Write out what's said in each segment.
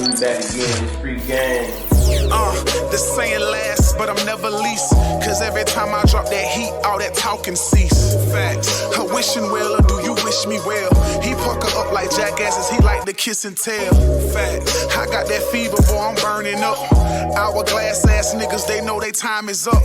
We back again, it's free game. The saying lasts, but I'm never least. Cause every time I drop that heat, all that talking cease. Facts. Her wishing well, or do you wish me well? He pucker up like jackasses, he like to kiss and tell. Facts. I got that fever, boy, I'm burning up. Hourglass ass niggas, they know they time is up.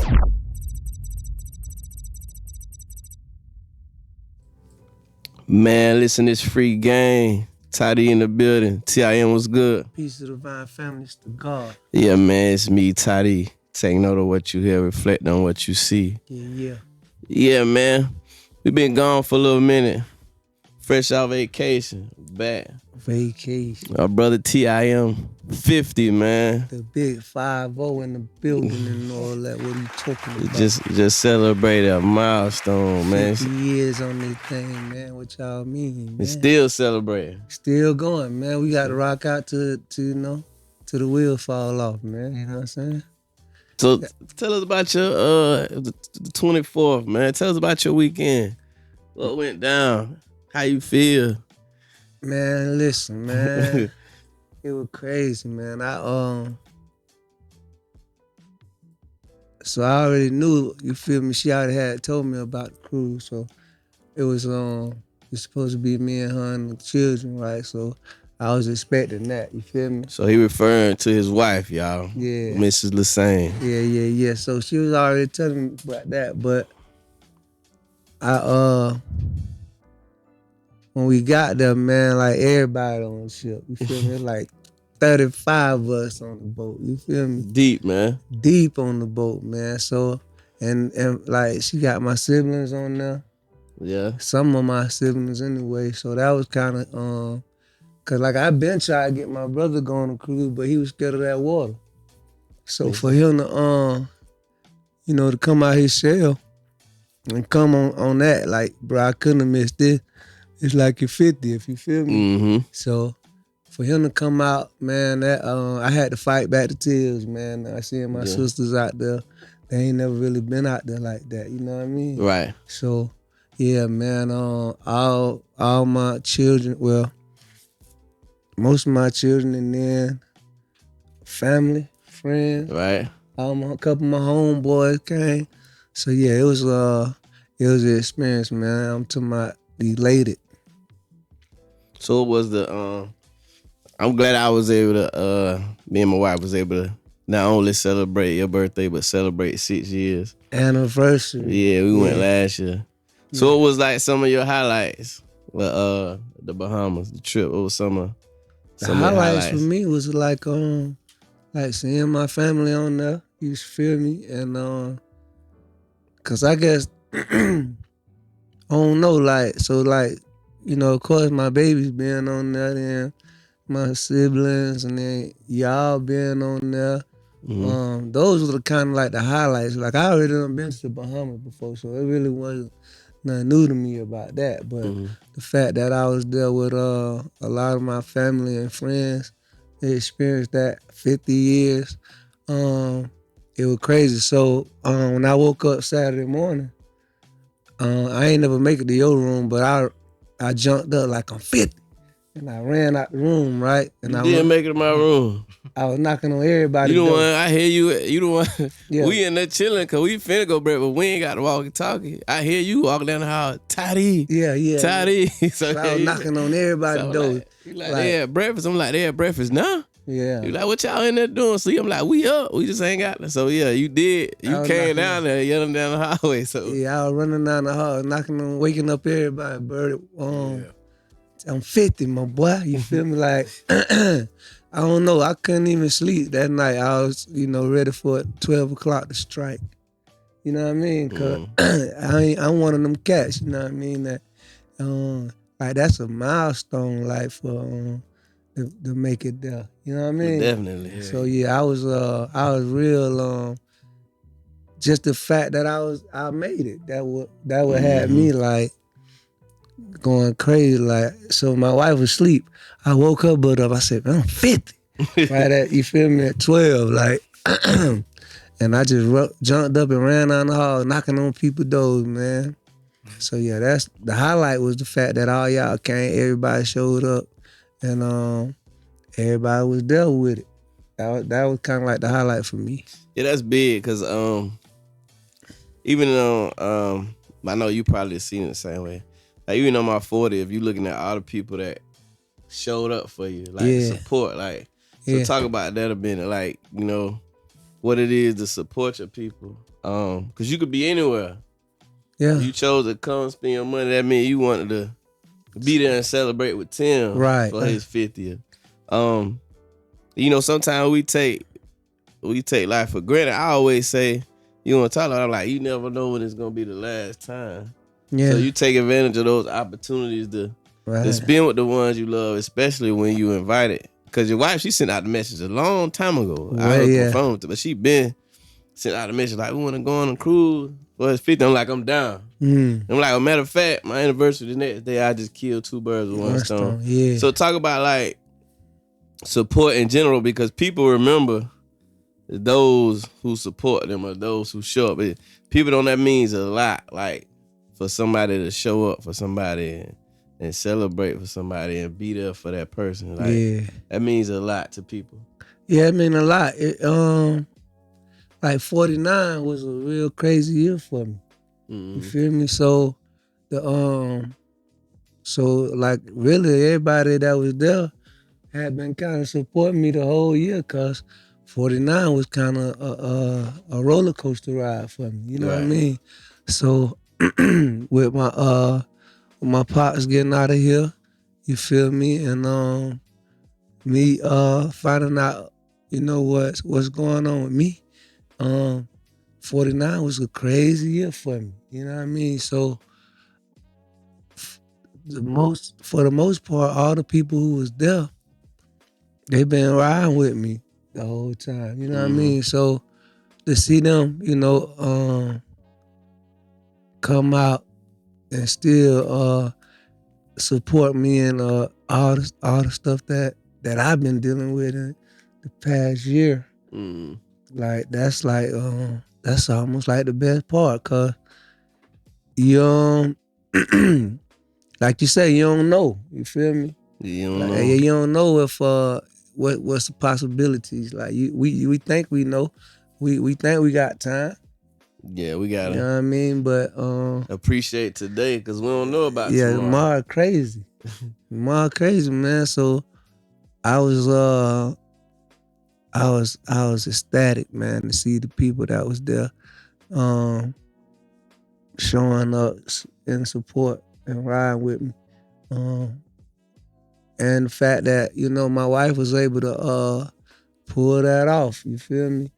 Man, listen, it's free game. Toddy in the building. TIM was good. Peace to the divine families to God. Yeah, man, it's me, Toddy. Take note of what you hear, reflect on what you see. Yeah. Yeah, man. We been gone for a little minute. Fresh out vacation. Back. Vacation. Our brother TIM 50, man. The big 5-0 in the building and all that. What are you talking about? Just celebrated a milestone, man. 50 years on this thing, man. What y'all mean, man? It's still celebrating. Still going, man. We got to rock out to the wheel fall off, man. You know what I'm saying? So tell us about your the 24th, man. Tell us about your weekend. What went down? How you feel? Man, listen, man. It was crazy, man. So I already knew, you feel me? She already had told me about the cruise, so it was it's supposed to be me and her and the children, right? So I was expecting that, you feel me? So he referring to his wife, y'all. Yeah. Mrs. Lassane. Yeah. So she was already telling me about that, but when we got there, man, like everybody on the ship, you feel me? Like 35 of us on the boat, you feel me? Deep, man. Deep on the boat, man. So, and like she got my siblings on there. Yeah. Some of my siblings anyway. So that was kind of, cause like I been trying to get my brother go on a cruise, but he was scared of that water. So for him to, to come out his shell and come on that, like, bro, I couldn't have missed this. It's like you're 50, if you feel me. Mm-hmm. So for him to come out, man, that I had to fight back the tears, man. I seen my sisters out there. They ain't never really been out there like that, you know what I mean? Right. So, yeah, man, all my children, well, most of my children, and then family, friends. Right. A couple of my homeboys came. So yeah, it was an experience, man. I'm talking about elated. So it was I'm glad I was able to, me and my wife was able to not only celebrate your birthday, but celebrate 6 years. Anniversary. Yeah, we went last year. So it was like some of your highlights. Well, the Bahamas, the trip. What was some of the highlights for me was like seeing my family on there. You feel me? And cause I guess I don't know, of course my babies being on there, then my siblings, and then y'all being on there. Mm-hmm. Those were the kind of like the highlights. Like I already done been to the Bahamas before, so it really wasn't nothing new to me about that. But the fact that I was there with a lot of my family and friends, they experienced that 50 years. It was crazy. So when I woke up Saturday morning, I ain't never make it to your room, but I jumped up like I'm 50. And I ran out the room, right? And you didn't make it to my room. I was knocking on everybody's door. You the door. one, I hear you. You the one. Yeah. We in there chilling because we finna go breakfast, but we ain't got to walk and talking. I hear you walking down the hall, Toddy. Yeah. Toddy. So I was knocking on everybody's door. Like, they had breakfast. I'm like, they had breakfast now? Yeah. You like, what y'all in there doing? So I'm like, we up. We just ain't got there. So yeah, you did. You came down there, yelling down the hallway. So yeah, I was running down the hall, knocking on, waking up everybody. Bird, I'm 50, my boy. You feel me? Like, I don't know. I couldn't even sleep that night. I was, ready for 12 o'clock to strike. You know what I mean? Cause I'm one of them cats. You know what I mean? That, like that's a milestone, like for to make it there. You know what I mean? Definitely. Yeah. So yeah, I was real. Just the fact that I made it. That would have me like going crazy. Like, so my wife was asleep. I woke her butt up. I said, man, I'm 50. Right at, you feel me, at 12. Like, and I just jumped up and ran down the hall, knocking on people's doors, man. So yeah, that's the highlight was the fact that all y'all came, everybody showed up, and everybody was there with it. That was kind of like the highlight for me. Yeah, that's big because even though I know you probably seen it the same way. Like even on my 40, if you looking at all the people that showed up for you, like support, like so talk about that a minute, like you know what it is to support your people, because you could be anywhere. Yeah, if you chose to come spend your money. That means you wanted to be there and celebrate with Tim for his 50th. You know, sometimes we take life for granted. I always say, you want to talk about, I'm like, you never know when it's gonna be the last time. Yeah. So you take advantage of those opportunities to spend with the ones you love, especially when you invited. Because your wife, she sent out the message a long time ago. I was confirmed, but she been sent out a message like, we want to go on a cruise for his 50th. I'm like, I'm down. I'm like, a matter of fact, my anniversary the next day, I just killed 2 birds with one stone. Yeah. So talk about like support in general, because people remember those who support them or those who show up. People don't, that means a lot. Like for somebody to show up for somebody and celebrate for somebody and be there for that person. Like that means a lot to people. Yeah, it mean a lot. Like 49 was a real crazy year for me. You feel me? So like really everybody that was there had been kind of supporting me the whole year, cause 49 was kind of a roller coaster ride for me. You know what I mean? So with my pops getting out of here, you feel me, and me finding out, you know what's going on with me. 49 was a crazy year for me. You know what I mean? So for the most part, all the people who was there, they been riding with me the whole time. You know what I mean? So to see them, you know, come out and still support me in all the stuff that I've been dealing with in the past year. Like that's almost like the best part, cause you like you say, you don't know. You feel me? You don't know. You don't know if what's the possibilities. Like we think we know. We think we got time. Yeah, we gotta. You know what I mean? But appreciate today, because we don't know about tomorrow. Tomorrow crazy. Tomorrow crazy, man. So I was ecstatic, man, to see the people that was there showing up in support and riding with me. And the fact that, you know, my wife was able to pull that off, you feel me?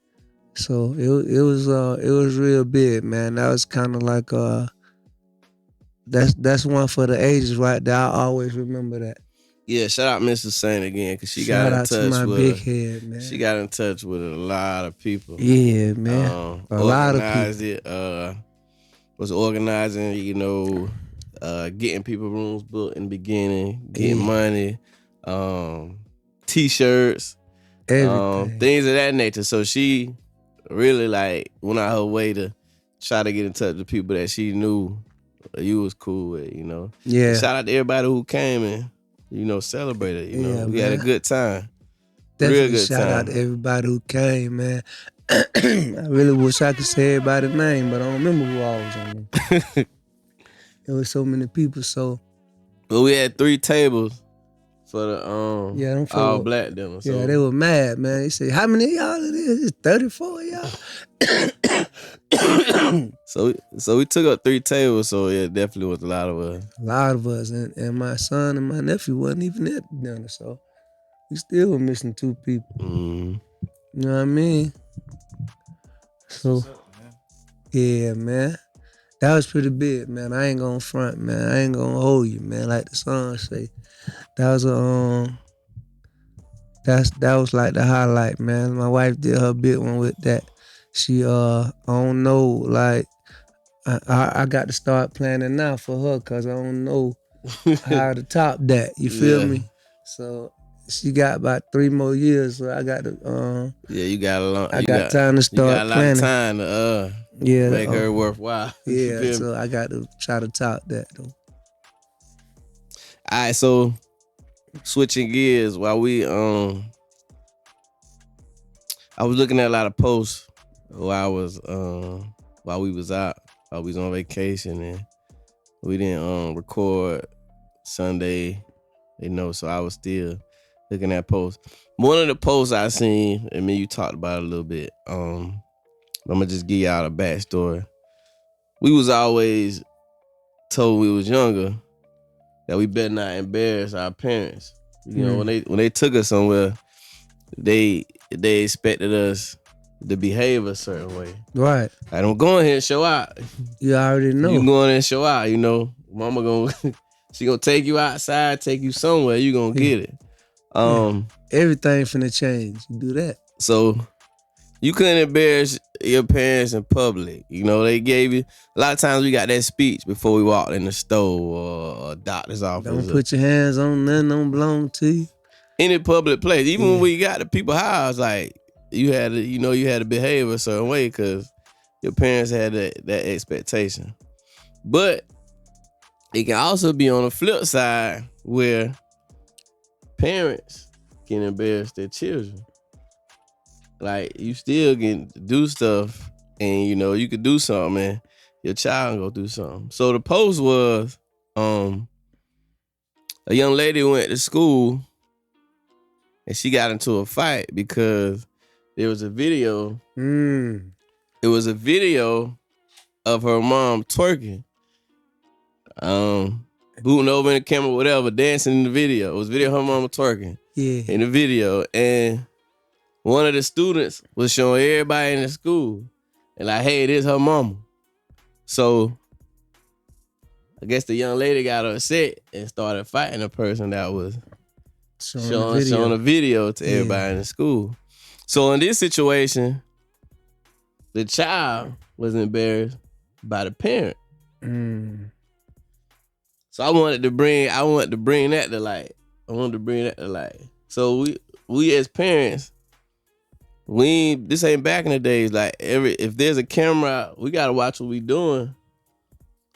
So it was real big, man. That was kind of like that's one for the ages right there. I always remember that. Yeah, shout out Mrs. Saint again, because she Shout got in out touch to my with big head, man. She got in touch with a lot of people. Yeah, man. A lot of people. Organized it. Was organizing, you know, getting people rooms booked in the beginning, getting money, T-shirts, everything, things of that nature. So she really like went out her way to try to get in touch with people that she knew you was cool with, you know. Yeah. And shout out to everybody who came and, you know, celebrated. You know, we had a good time. Definitely real good shout time. out to everybody who came, man. I really wish I could say everybody's name, but I don't remember who I was on them. There was so many people, so. But we had 3 tables for the all black dinner. So. Yeah, they were mad, man. They say, how many of y'all it is? It's 34 of y'all. So we took up 3 tables, so it definitely was a lot of us. A lot of us, and my son and my nephew wasn't even at the dinner, so we still were missing 2 people. You know what I mean? So, yeah, man. That was pretty big, man. I ain't gonna front, man. I ain't gonna hold you, man. Like the song say, that was that was like the highlight, man. My wife did her big one with that. She I don't know, like I got to start planning now for her, cause I don't know how to top that. You feel me? So she got about 3 more years, so I got to you got a long. I got time to start planning. You got a lot of time to make her worthwhile. Yeah, so I got to try to top that though. All right, so switching gears while I was looking at a lot of posts while we was out. While we was on vacation and we didn't record Sunday, so I was still looking at posts. One of the posts I seen, and me you talked about it a little bit. I'm gonna just give y'all a backstory. We was always told when we was younger that we better not embarrass our parents. You know, when they took us somewhere, they expected us to behave a certain way. Right. I don't go in here and show out. You already know. You go in there and show out, Mama she gonna take you outside, take you somewhere, you gonna get it. Everything finna change. You do that. So you couldn't embarrass your parents in public. They gave you, a lot of times we got that speech before we walked in the store or a doctor's office. Don't put your hands on nothing don't belong to you. Any public place. Even when we got to people's house, like you had to behave a certain way because your parents had that expectation. But it can also be on the flip side where parents can embarrass their children. Like you still can do stuff and you could do something and your child go do something. So the post was a young lady went to school and she got into a fight because there was a video. It was a video of her mom twerking. Booting over in the camera, whatever, dancing in the video. It was a video of her mama twerking in the video. And one of the students was showing everybody in the school and like, hey, this her mama. So I guess the young lady got upset and started fighting the person that was showing a video to everybody in the school. So in this situation, the child was embarrassed by the parent. So I wanted to bring that to light. So we as parents, this ain't back in the days. Like if there's a camera, we gotta watch what we doing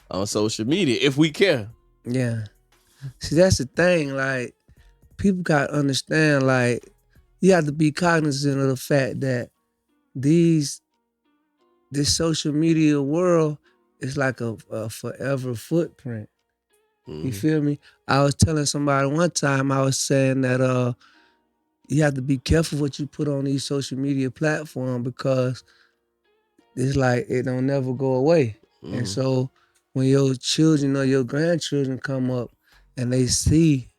on social media if we care. Yeah. See, that's the thing. Like people gotta understand. Like you have to be cognizant of the fact that this social media world is like a forever footprint. You feel me? I was telling somebody one time, I was saying that you have to be careful what you put on these social media platforms because it's like it don't never go away. And so when your children or your grandchildren come up and they see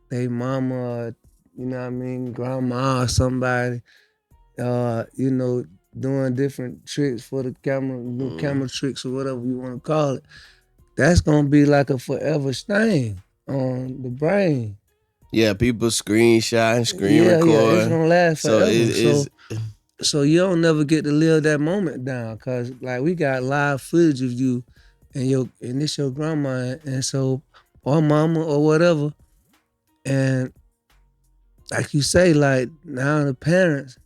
their mama, grandma or somebody, doing different tricks for the camera, camera tricks or whatever you want to call it, that's gonna be like a forever stain on the brain. Yeah, people screenshot and screen record. Yeah, it's gonna last forever. So you don't never get to live that moment down, cause like we got live footage of you and this your grandma and so or mama or whatever, and like you say, like now the parents,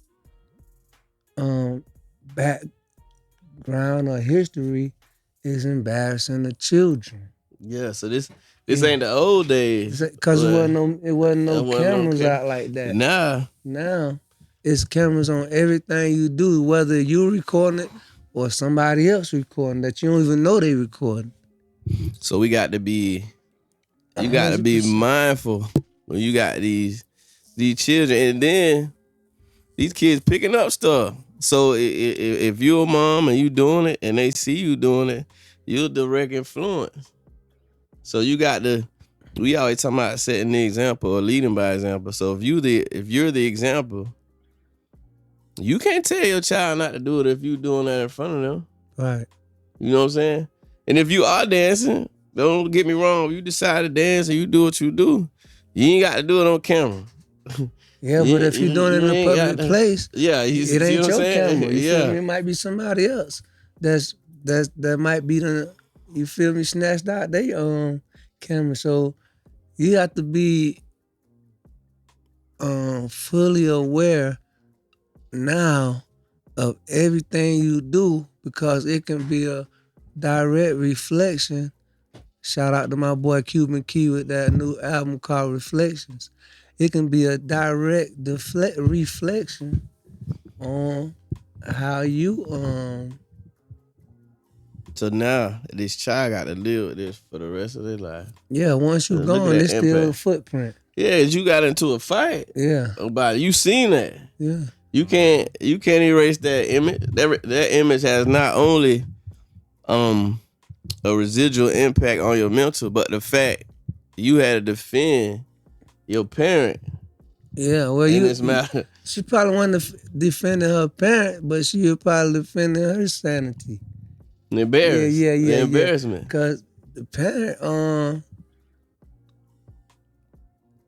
background or history is embarrassing the children. Yeah, so this ain't the old days. Cause it wasn't no cameras out like that. Now it's cameras on everything you do, whether you recording it or somebody else recording that you don't even know they recording. So you got to be mindful when you got these children, and then these kids picking up stuff. So if you're a mom and you doing it and they see you doing it, you're a direct influence. So you got to, we always talking about setting the example or leading by example. So if you're the example, you can't tell your child not to do it if you doing that in front of them. Right. You know what I'm saying? And if you are dancing, don't get me wrong, if you decide to dance and you do what you do, you ain't got to do it on camera. Yeah, but if you're doing it in a public place, it ain't your camera. You feel me? It might be somebody else that might be you feel me, snatched out their camera. So you have to be fully aware now of everything you do because it can be a direct reflection Shout out to my boy Cuban Key with that new album called Reflections. It can be a direct reflection on how you So now this child got to live with this for the rest of their life. Yeah, once you gone, it's still a footprint. Yeah, you got into a fight. Yeah. About it. You seen that. Yeah. You can't erase that image. That image has not only a residual impact on your mental, but the fact you had to defend your parent. Yeah, well, she probably wasn't defending her parent, but she was probably defending her sanity. The embarrassment. Because the parent,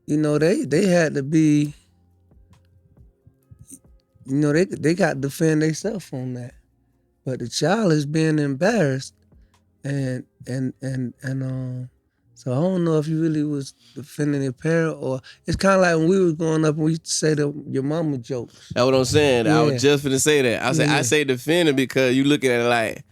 they had to be, they got to defend themselves on that. But the child is being embarrassed, and so I don't know if you really was defending your parent, or it's kind of like when we was growing up and we used to say your mama jokes. That's what I'm saying. Yeah. I was just finna say that. I say defending because you looking at it like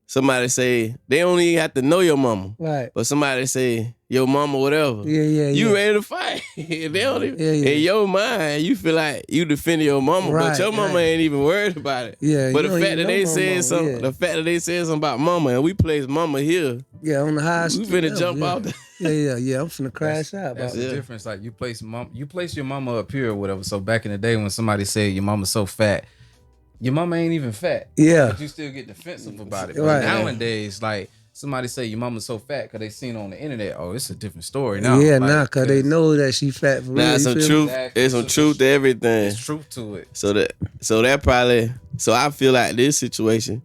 somebody say they don't even have to know your mama, right? But somebody say your mama, whatever. You ready to fight? They don't even. In your mind, you feel like you defending your mama, but your mama ain't even worried about it. Yeah. But the fact that they said something, the fact that they said something about mama, and we place mama here. Yeah, on the highest. We finna jump out there. Yeah. I'm finna crash out. That's the difference. Like you place your mama up here or whatever. So back in the day when somebody said your mama's so fat, your mama ain't even fat. Yeah. But you still get defensive about it. But nowadays, like somebody say your mama's so fat because they seen it on the internet. Oh, it's a different story now. Yeah, because they know that she fat for real. Nah, some truth. There's some truth to everything. There's truth to it. So that probably. So I feel like this situation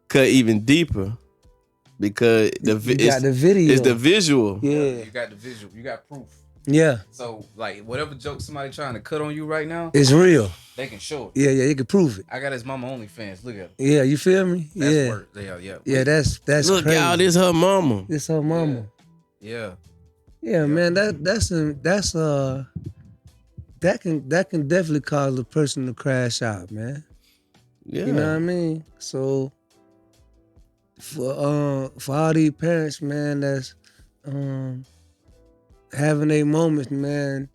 cut even deeper because got the video. It's the visual. Yeah. You got the visual. You got proof. Yeah. So like whatever joke somebody trying to cut on you right now, it's real. They can show it. Yeah, you can prove it. I got his mama OnlyFans. Look at him. Yeah, you feel me? That's work. Yeah. Yeah, that's look, crazy. y'all, this her mama. This her mama. Yeah. Yeah, man. That can definitely cause a person to crash out, man. Yeah. You know what I mean? So for all these parents, man, that's having their moments, man,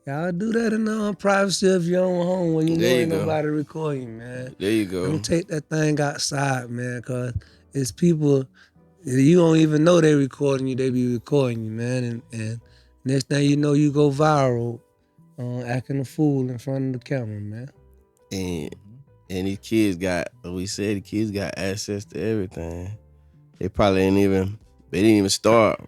y'all do that in the privacy of your own home when you know ain't nobody recording you, man. There you go. Don't take that thing outside, man, because it's people, you don't even know they recording you, they be recording you, man. And next thing you know, you go viral acting a fool in front of the camera, man. And these kids got access to everything. They didn't even start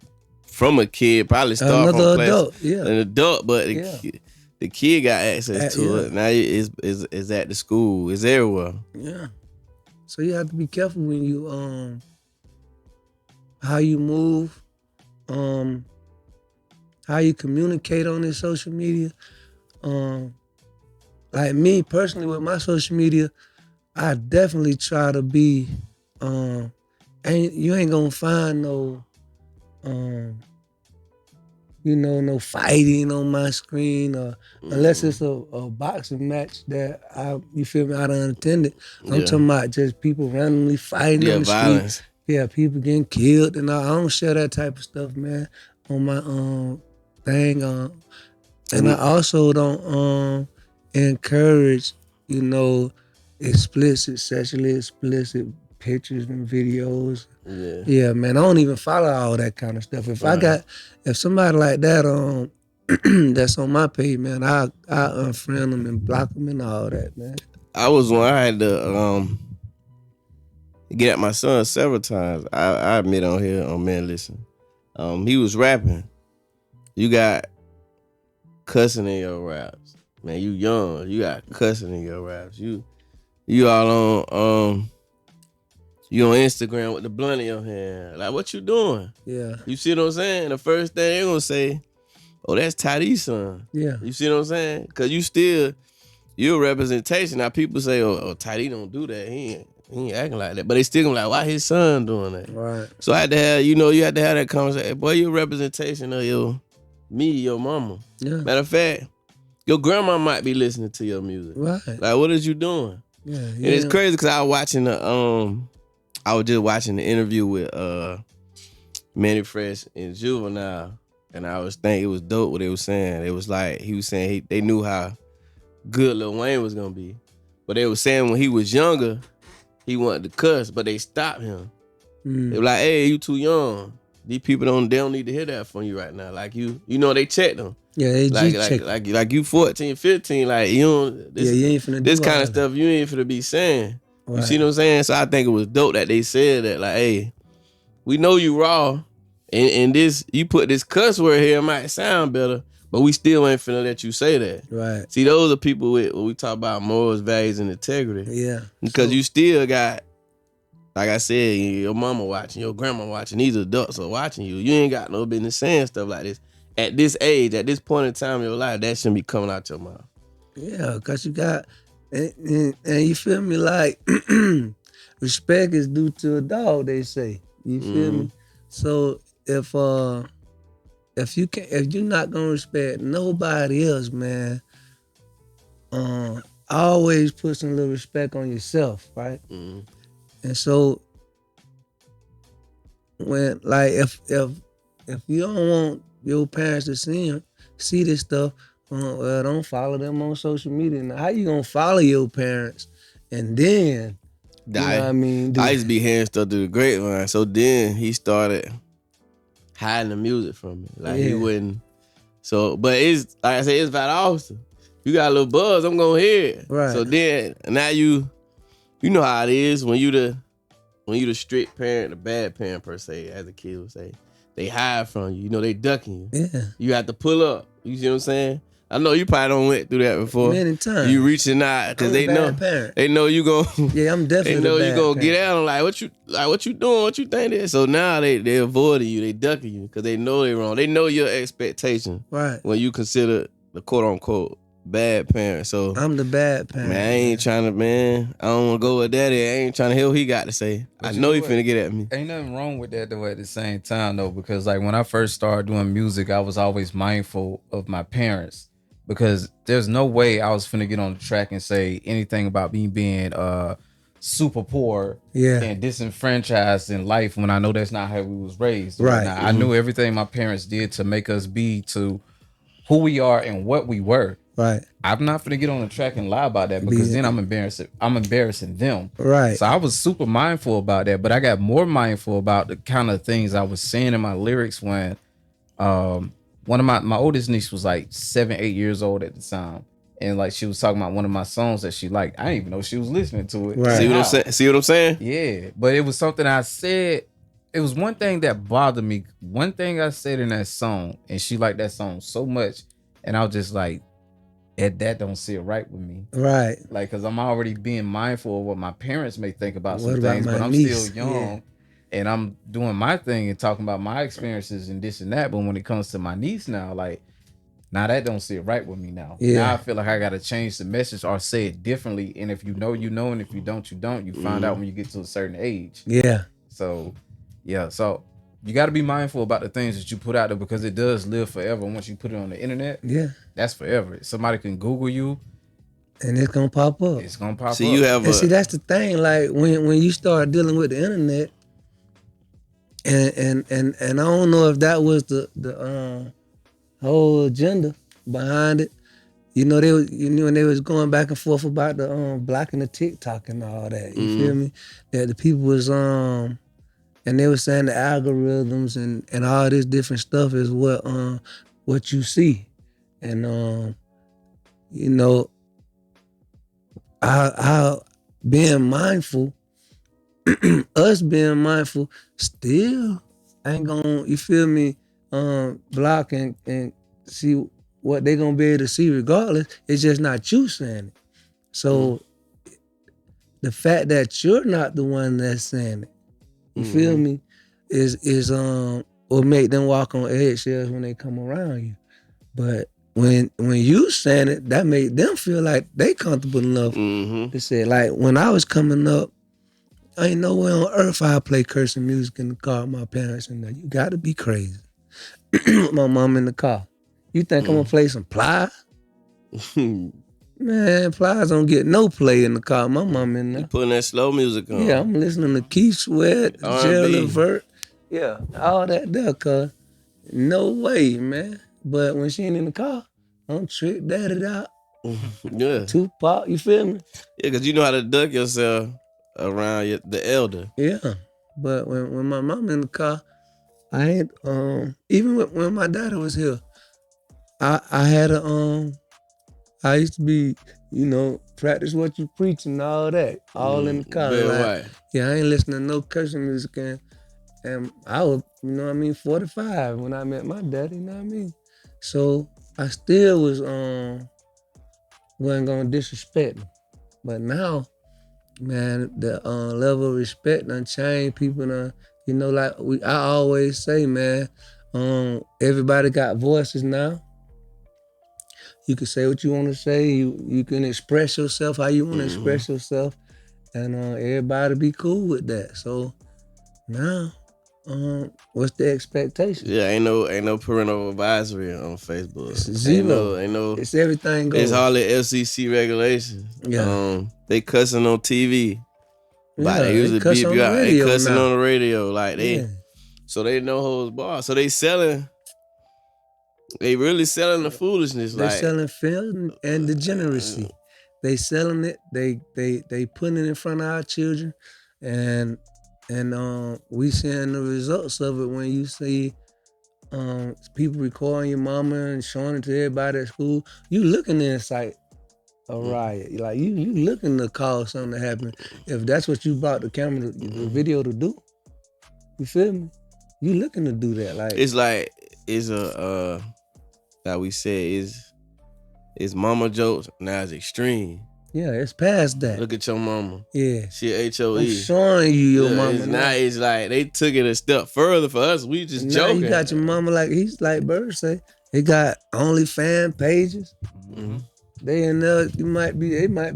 from a kid, probably start another from adult, an adult, but the kid got access to it. Now it's at the school, it's everywhere. Yeah. So you have to be careful when you how you move, how you communicate on this social media. Like me personally with my social media, I definitely try to be you ain't gonna find no no fighting on my screen, or unless it's a boxing match that you feel me, I done attended. I'm talking about just people randomly fighting on the violence. street. Yeah, people getting killed, and I don't share that type of stuff, man, on my thing. And I also don't encourage, sexually explicit pictures and videos. Yeah, man, I don't even follow all that kind of stuff. If somebody like that that's on my page, man, I unfriend them and block them and all that, man. I had to get at my son several times. I admit on here on Man Listen. He was rapping. You got cussing in your raps. Man, you young. You got cussing in your raps. You all on you on Instagram with the blunt in your hand. Like, what you doing? Yeah. You see what I'm saying? The first thing they gonna say, oh, that's Tadi's son. Yeah. You see what I'm saying? Cause you're a representation. Now people say, oh, Tadi don't do that. He ain't acting like that. But they still gonna like, why his son doing that? Right. So I had to have, you had to have that conversation. Boy, you're a representation of your mama. Yeah. Matter of fact, your grandma might be listening to your music. Right. Like, what is you doing? Yeah. And it's crazy because I was just watching the interview with Manny Fresh and Juvenile, and I was thinking it was dope what they were saying. It was like he was saying they knew how good Lil Wayne was gonna be, but they were saying when he was younger, he wanted to cuss, but they stopped him. They were like, "Hey, you too young. These people they don't need to hear that from you right now. Like you know they checked them. Yeah, they checked. Like you 14, 15, like you don't. You ain't finna this do kind all of stuff you ain't finna be saying. Right. You see what I'm saying? So I think it was dope that they said that. Like, hey, we know you raw, and this you put this cuss word here, it might sound better, but we still ain't finna let you say that. Right. See, those are people with when we talk about morals, values, and integrity. Yeah. Because you still got, like I said, your mama watching, your grandma watching, these adults are watching you. You ain't got no business saying stuff like this. At this age, at this point in time in your life, that shouldn't be coming out your mouth. Yeah, because you got, and you feel me, like, respect is due to a dog, they say. You feel me? So if you're not gonna respect nobody else, man, always put some little respect on yourself, right? And so when, like, if you don't want your parents to see this stuff, well, don't follow them on social media. Now, how you gonna follow your parents and then, you know what I mean? I used to be hearing stuff through the grapevine. So then he started hiding the music from me. Like he wouldn't. So, but it's like I said, it's about Austin. You got a little buzz, I'm gonna hear it. Right. So then now you know how it is when you the strict parent, the bad parent per se, as a kid would say. They hide from you. You know, they ducking you. Yeah. You have to pull up. You see what I'm saying? I know you probably don't went through that before. Many times. You reaching out because they know parent. they know you gonna. Yeah, I'm definitely. They know you gonna parent. get out. I'm like, what you doing? What you think that? So now they avoiding you. They ducking you because they know they wrong. They know your expectation. Right. When you consider the quote unquote bad parent. So I'm the bad parent. Man, I ain't trying to. Man, I don't want to go with daddy. I ain't trying to hear what he got to say. But I know he finna get at me. Ain't nothing wrong with that though. At the same time though, because like when I first started doing music, I was always mindful of my parents. Because there's no way I was finna get on the track and say anything about me being super poor and disenfranchised in life when I know that's not how we was raised. Right. Now, I knew everything my parents did to make us be to who we are and what we were. Right. I'm not finna get on the track and lie about that because then I'm embarrassing them. Right. So I was super mindful about that, but I got more mindful about the kind of things I was saying in my lyrics when one of my oldest niece was like 7, 8 years old at the time. And like she was talking about one of my songs that she liked. I didn't even know she was listening to it. Right. See what I'm saying? Yeah. But it was something I said. It was one thing that bothered me. One thing I said in that song, and she liked that song so much. And I was just like, that don't sit right with me. Right. Like, cause I'm already being mindful of what my parents may think about What some about things, my but I'm niece? still young. And I'm doing my thing and talking about my experiences and this and that. But when it comes to my niece now, like, now that don't sit right with me now. Yeah. Now I feel like I gotta change the message or say it differently. And if you know, you know, and if you don't, you don't. You find out when you get to a certain age. Yeah. So, yeah. So you got to be mindful about the things that you put out there because it does live forever. Once you put it on the internet, that's forever. Somebody can Google you, and it's gonna pop up. It's gonna pop up. See, you have see, that's the thing. Like when you start dealing with the internet. And I don't know if that was the whole agenda behind it. You know, when they was going back and forth about the blocking the TikTok and all that. You feel me? That the people was and they were saying the algorithms and all this different stuff is what you see. And you know, I being mindful. Us being mindful still ain't gonna, you feel me, block and see what they gonna be able to see regardless. It's just not you saying it. So the fact that you're not the one that's saying it, you feel me, is will make them walk on eggshells when they come around you. But when you saying it, that made them feel like they comfortable enough to say it. Like when I was coming up, ain't no way on earth I play cursing music in the car with my parents and that. You gotta be crazy. My mom in the car. You think I'm gonna play some Plies? Man, Plies don't get no play in the car. My mom in there. You putting that slow music on. Yeah, I'm listening to Keith Sweat, Gerald Levert, Yeah, all that there, cuz no way, man. But when she ain't in the car, I'm Trick Daddy out. Yeah. Tupac, you feel me? Yeah, because you know how to duck yourself around the elder. Yeah. But when my mom in the car, I ain't even when my daddy was here, I had a I used to be, practice what you preach and all that, all in the car. Like, yeah, I ain't listening to no cursing music and I was, 45 when I met my daddy, you know what I mean? So I still wasn't gonna disrespect him. But now, man, the level of respect done changed. People done, I always say, man, everybody got voices now. You can say what you want to say. You can express yourself how you want to express yourself, and everybody be cool with that. So now, what's the expectation? Yeah, ain't no parental advisory on Facebook. It's zero. Ain't no. It's everything goes. It's all the FCC regulations. Yeah. They cussing on TV. Yeah, they usually cuss on the radio. They cussing now. on the radio, like so they know who's boss. So they selling. They really selling the foolishness. They selling film and degeneracy. They selling it. They putting it in front of our children, and we seeing the results of it when you see people recording your mama and showing it to everybody at school. You looking inside a riot. Like you looking to cause something to happen. If that's what you brought the camera, the video to do, you feel me? You looking to do that. Like it's a like we said, it's mama jokes, now it's extreme. Yeah, it's past that. Look at your mama. Yeah. She HOE. I'm showing you your mama. Now it's like they took it a step further for us. We just joking. You got your mama he's like Bird say. They got OnlyFans pages. Mm-hmm. They in there, they might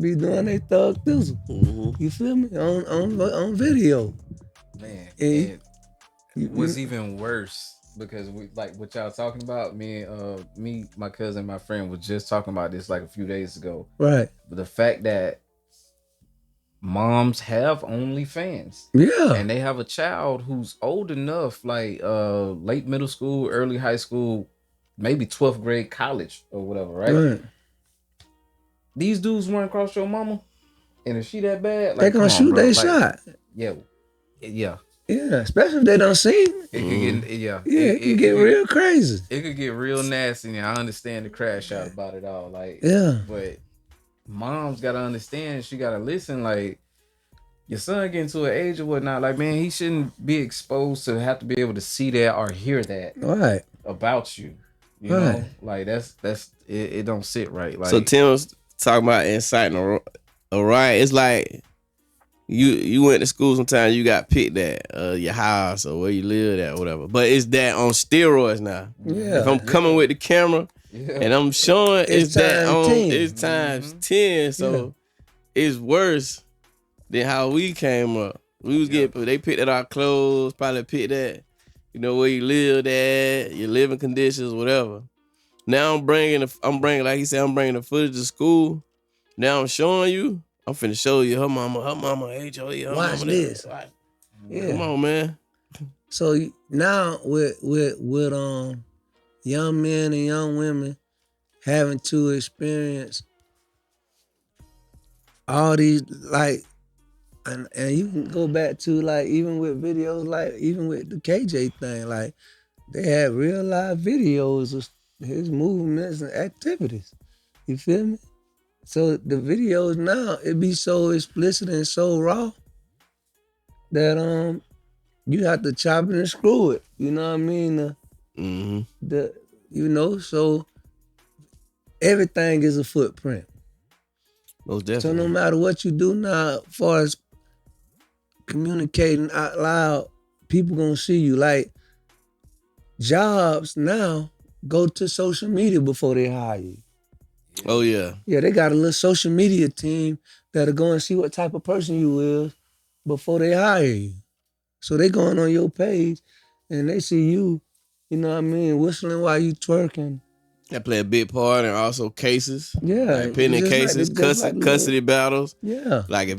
be doing their thug thizzle. Mm-hmm. You feel me? On video. Man, what's even worse, because we like what y'all talking about, me, my cousin, my friend was just talking about this like a few days ago. Right. But the fact that moms have OnlyFans. Yeah. And they have a child who's old enough, like late middle school, early high school, maybe 12th grade, college or whatever, right? These dudes run across your mama, and if she that bad, they gonna shoot their shot. Yeah. Yeah, especially if they don't sing. It could get, it can get real crazy. It could get real nasty, and I understand the crash out about it all. But mom's gotta understand, she gotta listen, like, your son getting to an age or whatnot, like, man, he shouldn't be exposed to have to be able to see that or hear that about you. You know? Like, that's it don't sit right. Like, so Tim's talking about inciting a riot. It's like you went to school sometimes, you got picked at your house or where you lived at or whatever. But it's that on steroids now. Yeah. If I'm coming with the camera and I'm showing it's that on 10. It's times 10. So it's worse than how we came up. We was they picked at our clothes, probably picked at, where you lived at, your living conditions, whatever. Now I'm bringing like he said, I'm bringing the footage to school. Now I'm showing you. I'm finna show you her mama HOE. Watch this. Yeah. Come on, man. So now with young men and young women having to experience all these, like, and you can go back to, like, even with videos, like even with the KJ thing, like they had real live videos of his movements and activities. You feel me? So the videos now, it be so explicit and so raw that you have to chop it and screw it. You know what I mean? So everything is a footprint. Most definitely. So no matter what you do now, as far as communicating out loud, people gonna see you. Like, jobs now go to social media before they hire you. Oh, yeah. Yeah, they got a little social media team that'll go and see what type of person you is before they hire you. So they going on your page and they see you, whistling while you twerking. That play a big part, and also cases. Yeah. Like pending cases, custody battles. Yeah. Like if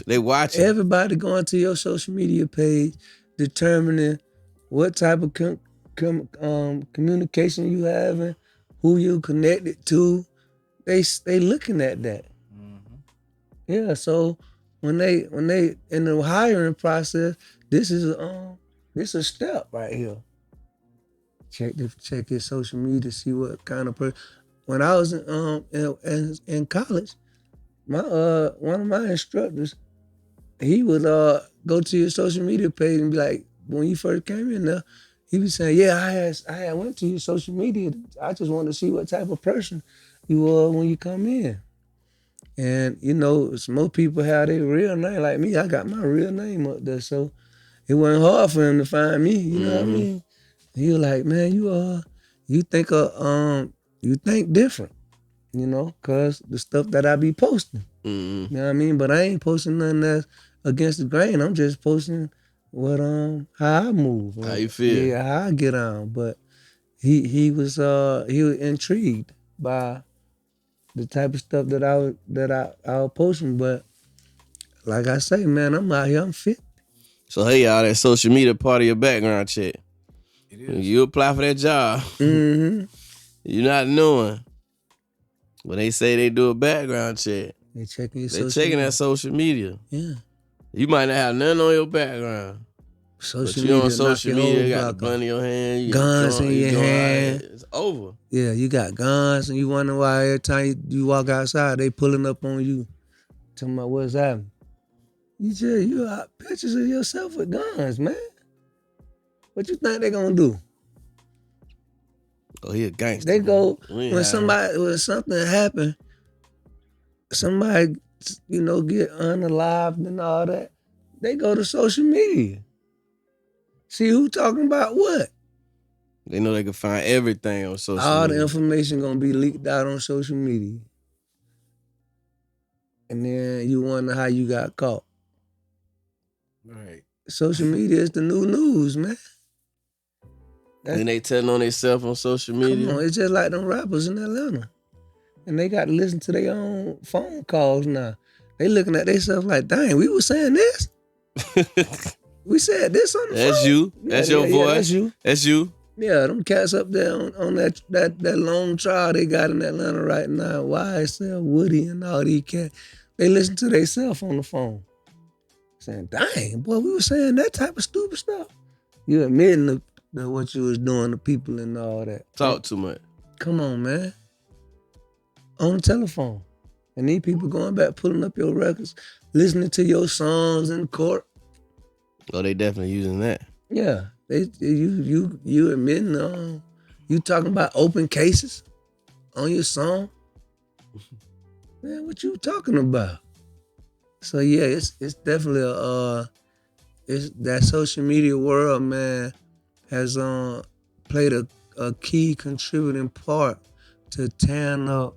they watching. Everybody going to your social media page determining what type of communication you having, who you connected to. They looking at that. Mm-hmm. Yeah, so when they in the hiring process, this is a step right here. Check his social media, see what kind of person. When I was in college, my one of my instructors, he would go to your social media page and be like, when you first came in there, he was saying, yeah, I had went to your social media. I just wanted to see what type of person you were when you come in. And you know, most people have their real name. Like me, I got my real name up there, so it wasn't hard for him to find me. You know what I mean? He was like, man, you think different, you know, cause the stuff that I be posting. You know what I mean? But I ain't posting nothing that's against the grain. I'm just posting what how I move. How you feel? Yeah, how I get on. But he was intrigued by the type of stuff that I was posting. But like I say, man, I'm out here, I'm fit. So hey y'all, that social media part of your background check. It is. You apply for that job. Mm-hmm. You're not knowing. When they say they do a background check, they checking that social media. Yeah. You might not have nothing on your background. Social but you media, on social media, you got the gun in your hand, you guns drunk, in your hand. It's over. Yeah, you got guns and you wonder why every time you walk outside, they pulling up on you. Talking about what's happening. You got pictures of yourself with guns, man. What you think they gonna do? Oh, he a gangster. They go when something happen, somebody get unalived and all that. They go to social media. See who talking about what. They know they can find everything on social media. All the information gonna be leaked out on social media, and then you wonder how you got caught. Right. Social media is the new news, man. And they telling on themselves on social media. Come on, it's just like them rappers in Atlanta. And they got to listen to their own phone calls now. They looking at themselves like, dang, we was saying this? We said this on the phone? That's you. That's your voice. Yeah, that's you. That's you. Yeah, them cats up there on that long trial they got in Atlanta right now. YSL, Woody, and all these cats. They listen to themselves on the phone. Saying, dang, boy, we were saying that type of stupid stuff. You admitting what you was doing to people and all that. Talk too much. Come on, man. On the telephone. And these people going back, pulling up your records, listening to your songs in court. Oh, they definitely using that. Yeah. You admitting you talking about open cases on your song. Man, what you talking about? So yeah, it's definitely that social media world, man, has played a key contributing part to tearing up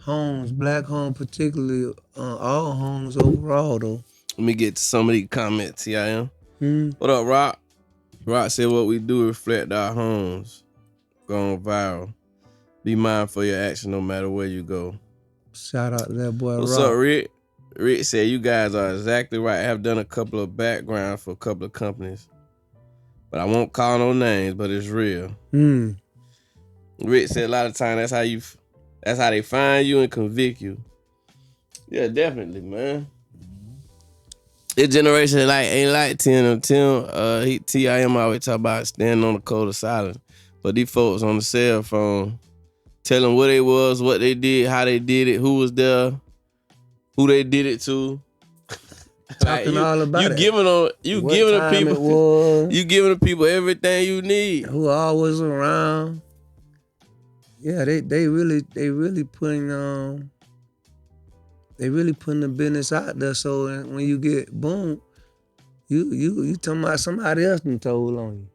homes, black homes particularly, all homes overall though. Let me get to some of these comments, TIM. What up, Rock? Rock said what we do reflect our homes. Going viral. Be mindful of your action no matter where you go. Shout out to that boy, What's Rock. up, Rick? Rick said, you guys are exactly right. I have done a couple of backgrounds for a couple of companies. But I won't call no names, but it's real. Rick said a lot of times that's how they find you and convict you. Yeah, definitely, man. This generation ain't like Tim. TIM always talk about standing on the code of silence. But these folks on the cell phone telling what it was, what they did, how they did it, who was there, who they did it to. Talking all about it. You giving the people everything you need. Who always around. Yeah, they really putting the business out there. So when you get boom, you talking about somebody else done told on you.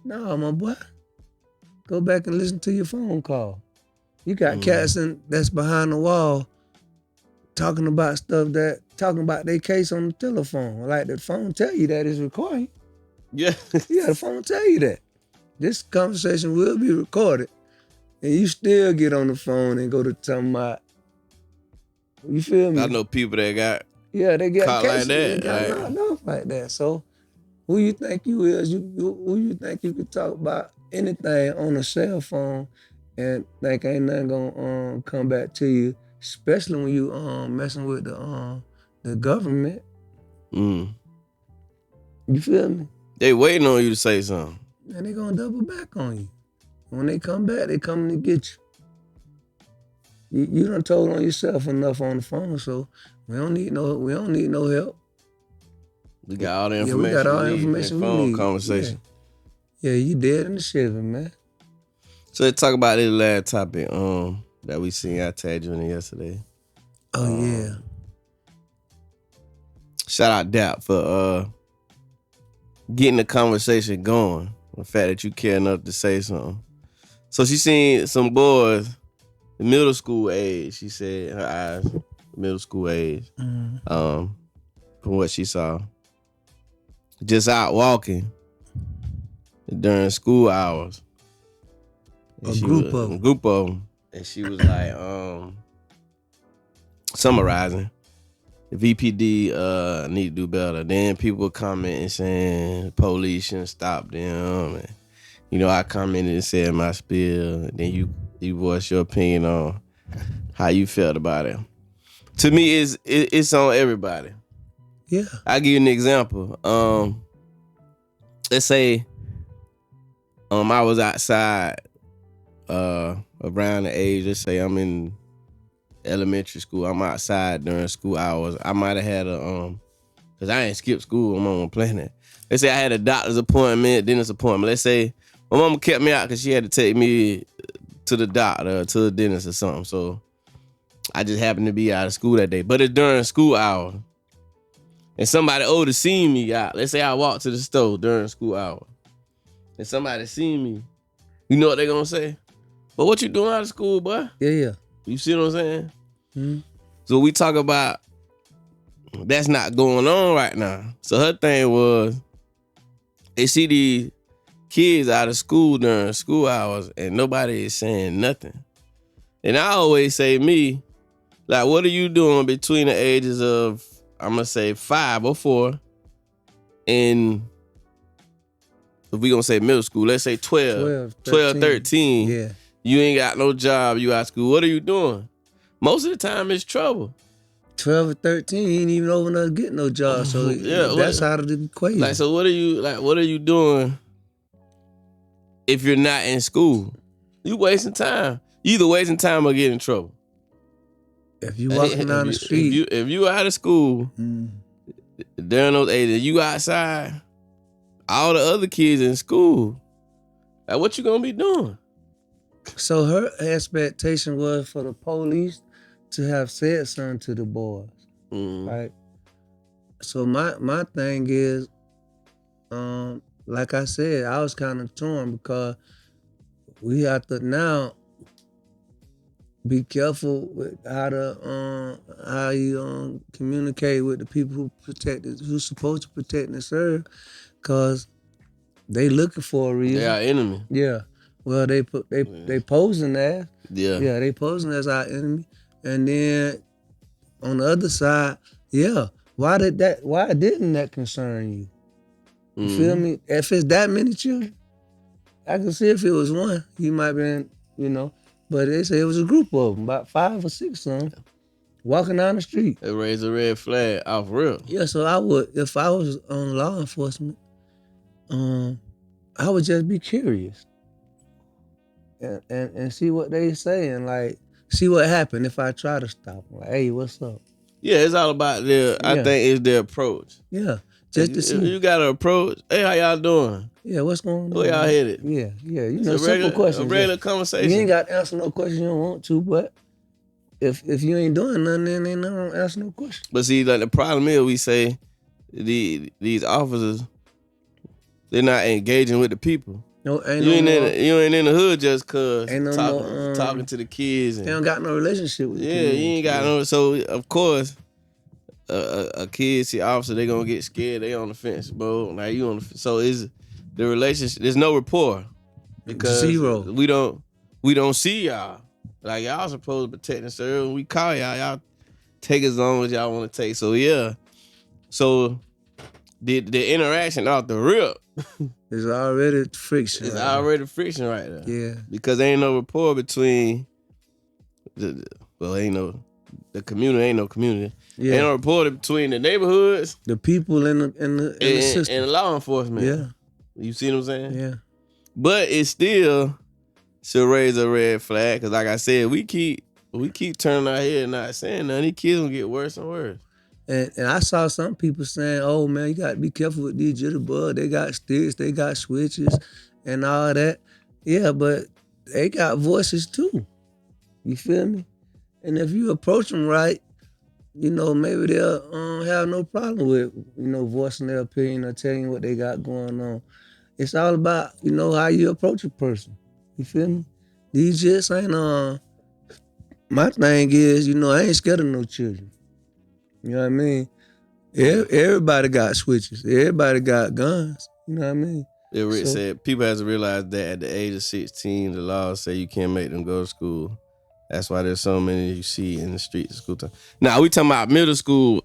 No, my boy. Go back and listen to your phone call. You got cats that's behind the wall talking about their case on the telephone. Like the phone tell you that it's recording. Yeah. Yeah, the phone tell you that. This conversation will be recorded. And you still get on the phone and go to talking about, you feel me? I know people that got they got caught cases, like that. they got knocked off like that. So who you think you is? Who you think you could talk about anything on a cell phone and think ain't nothing gonna come back to you, especially when you messing with the government. Mm. You feel me? They waiting on you to say something. And they gonna double back on you. When they come back, they coming to get you. You done told on yourself enough on the phone, so we don't need no help. We got all the information. Yeah, we got all the information we phone need. Conversation. Yeah, you dead in the shiver, man. So let's talk about this last topic that we seen. I tagged you in it yesterday. Oh yeah. Shout out Dap for getting the conversation going. The fact that you care enough to say something. So she seen some boys, middle school age. She said her eyes, middle school age. From what she saw, just out walking during school hours. A group of them. And she was like, summarizing. The VPD need to do better. Then people commenting saying police shouldn't stop them. And, you know, I commented and said my spiel. And then you voiced your opinion on how you felt about it. To me, it's on everybody. Yeah. I'll give you an example. Let's say I was outside around the age, let's say I'm in elementary school, I'm outside during school hours. I might have had because I ain't skipped school, my mama playing it. Let's say I had a doctor's appointment, dentist appointment. Let's say my mama kept me out because she had to take me to the doctor, to the dentist or something. So I just happened to be out of school that day. But it's during school hours. And somebody older seen me out. Let's say I walked to the store during school hours. And somebody seen me. You know what they gonna say? But what you doing out of school, boy? Yeah. You see what I'm saying? Mm-hmm. So we talk about that's not going on right now. So her thing was, they see these kids out of school during school hours and nobody is saying nothing. And I always say me, like, what are you doing between the ages of, I'm gonna say 5 or 4 and if we gonna say middle school, let's say 12, 13. Yeah. You ain't got no job, you out of school. What are you doing? Most of the time it's trouble. 12 or 13, he ain't even old enough to get no job. So yeah, that's out of the equation. Like, so what are you doing if you're not in school? You wasting time. You either wasting time or getting in trouble. If you walking down the street. If you out of school during those ages, you outside, all the other kids in school, like, what you gonna be doing? So her expectation was for the police to have said something to the boys, right? So my thing is, like I said, I was kind of torn because we have to now be careful with how you communicate with the people who's supposed to protect and serve, because they looking for a reason. They our enemy. Yeah. Well, they posing as. Yeah. Yeah, they posing as our enemy. And then on the other side, yeah, why didn't that concern you? You feel me? If it's that many children, I can see if it was one, you might been, but they say it was a group of them, about 5 or 6 of them, walking down the street. They raised a red flag off real. Yeah, so I would, if I was on law enforcement, I would just be curious. And see what they say and like see what happened if I try to stop them. Like, hey, what's up? Yeah, it's all about I think it's their approach. Yeah, just to see. You got to approach. Hey, how y'all doing? Yeah, what's going on? Where y'all headed? Yeah. Simple questions. A regular conversation. You ain't got to answer no questions you don't want to, but if you ain't doing nothing, then ain't nothing to answer no questions. But see, like the problem is, we say these officers, they're not engaging with the people. No, you ain't in the hood just cause talking to the kids. And, they don't got no relationship with you ain't got no. So of course, a kid see officer, they gonna get scared. They on the fence, bro. Like you on the. So is the relationship? There's no rapport because 0. We don't see y'all. Like y'all supposed to protect and serve. When we call y'all take as long as y'all want to take. So yeah. So the interaction off the rip. It's already friction. It's already friction right there. Yeah. Because there ain't no rapport between the community ain't no community. Yeah. Ain't no rapport between the neighborhoods, the people in the system, and law enforcement. Yeah. You see what I'm saying? Yeah. But it still should raise a red flag because, like I said, we keep turning our head and not saying nothing. These kids gonna get worse and worse. And I saw some people saying, "Oh man, you got to be careful with these jitterbugs. They got sticks, they got switches, and all that." Yeah, but they got voices too. You feel me? And if you approach them right, maybe they'll have no problem with voicing their opinion or telling you what they got going on. It's all about how you approach a person. You feel me? These jits ain't my thing is I ain't scared of no children. You know what I mean? Everybody got switches. Everybody got guns. You know what I mean? Rick said people have to realize that at the age of 16, the laws say you can't make them go to school. That's why there's so many you see in the streets at school time. Now we talking about middle school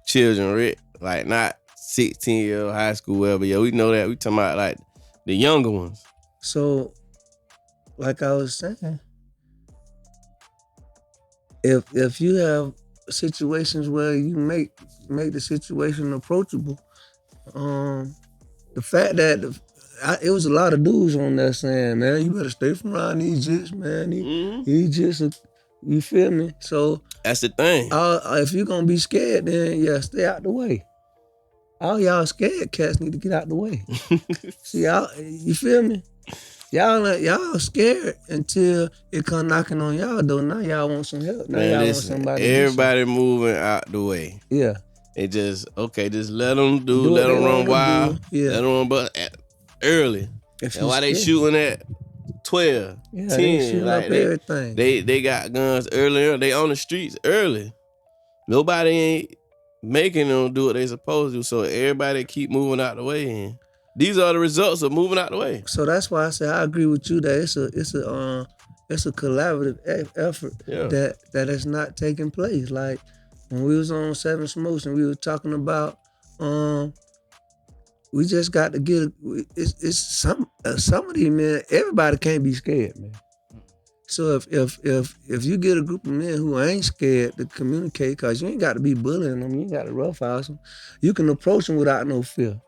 children, Rick. Like not 16-year-old high school, whatever. Yeah, we know that. We talking about like the younger ones. So, like I was saying, if you have situations where you make the situation approachable, the fact that it was a lot of dudes on there saying, "Man, you better stay from around these jits, man. He just, you feel me?" So that's the thing. If you're gonna be scared, then stay out the way. All y'all scared cats need to get out the way. See, you feel me? Y'all scared until it come knocking on y'all door. Now y'all want some help. Now y'all want somebody. Everybody moving out the way. Yeah. It just let them let them run wild. Yeah. Let them run but early. And why they shooting at 12, 10? They shooting up everything. They got guns earlier. They on the streets early. Nobody ain't making them do what they supposed to. So everybody keep moving out the way. And these are the results of moving out the way. So that's why I say I agree with you that it's a collaborative effort that is not taking place. Like when we was on Seven Smokes and we were talking about we just got to get it's some of these men. Everybody can't be scared, man. So if you get a group of men who ain't scared to communicate, because you ain't got to be bullying them, you ain't got to roughhouse them, you can approach them without no fear.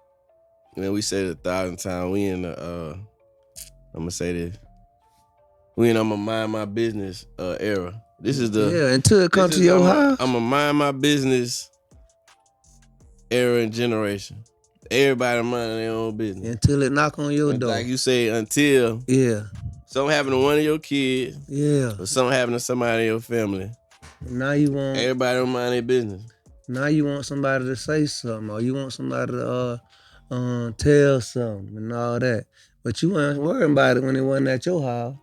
Man, we said it 1,000 times. We in the I'm gonna say this. We in I'ma mind my business era. This is the until it comes to your house. I'ma mind my business era and generation. Everybody minding their own business until it knock on your door. Like you say, until something happen to one of your kids, or something happen to somebody in your family. Now you want everybody don't mind their business. Now you want somebody to say something, or you want somebody to tell something and all that. But you weren't worrying about it when it wasn't at your house.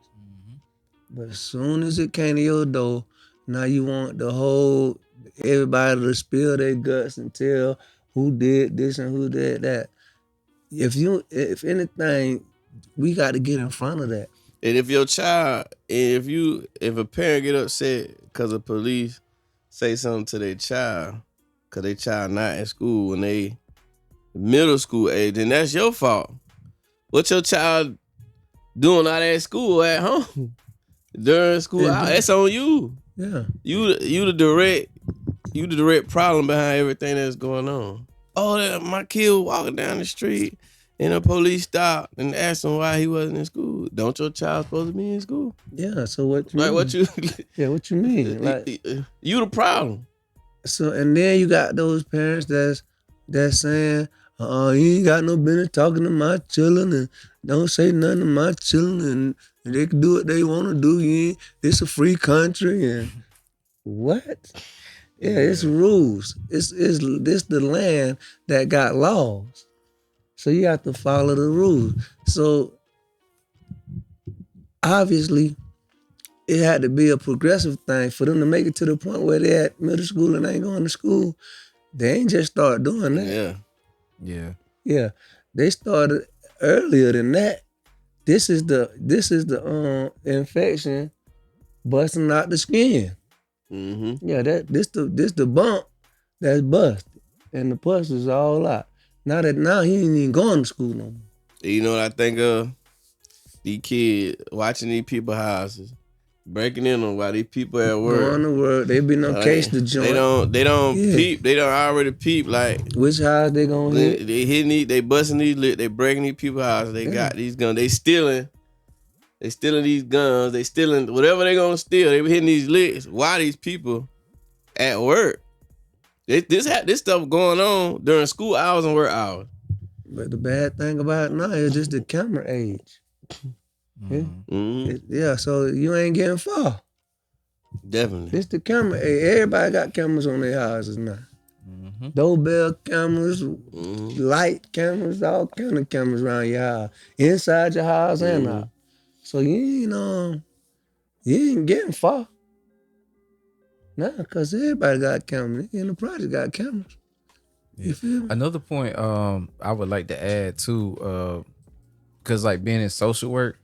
But as soon as it came to your door, now you want everybody to spill their guts and tell who did this and who did that. If anything, we got to get in front of that. And if your child, if a parent get upset because the police say something to their child, because their child not in school when they middle school age, then that's your fault. What your child doing out at school at home during school? That's on you. Yeah, you the direct problem behind everything that's going on. Oh, my kid was walking down the street and the police stopped and asked him why he wasn't in school. Don't your child supposed to be in school? Yeah. So what you mean? What you? What you mean? Like you the problem. So and then you got those parents that's saying, you ain't got no business talking to my children and don't say nothing to my children and they can do what they want to do. It's a free country and what? Yeah, it's rules. It's the land that got laws. So you have to follow the rules. So obviously it had to be a progressive thing for them to make it to the point where they're at middle school and ain't going to school. They ain't just start doing that. Yeah. They started earlier than that. This is the infection busting out the skin. Mm-hmm. Yeah, this the bump that's busted. and the bus is all out. Now he ain't even going to school no more. You know what I think of? These kids watching these people houses, breaking in on while these people at work. Going to work, they been no case to join. They don't peep. They don't already peep like which house they gonna hit. They hitting these, they busting these lit, they breaking these people houses. They got these guns. They stealing these guns. They stealing whatever they gonna steal. They hitting these licks while these people at work. This stuff going on during school hours and work hours. But the bad thing about it now is just the camera age. So you ain't getting far. Definitely. It's the camera age. Everybody got cameras on their houses now. Doorbell cameras, light cameras, all kind of cameras around your house. Inside your house and out. So you ain't getting far. Nah, because everybody got cameras. In the project got cameras. You feel me? Another point I would like to add too, because like being in social work,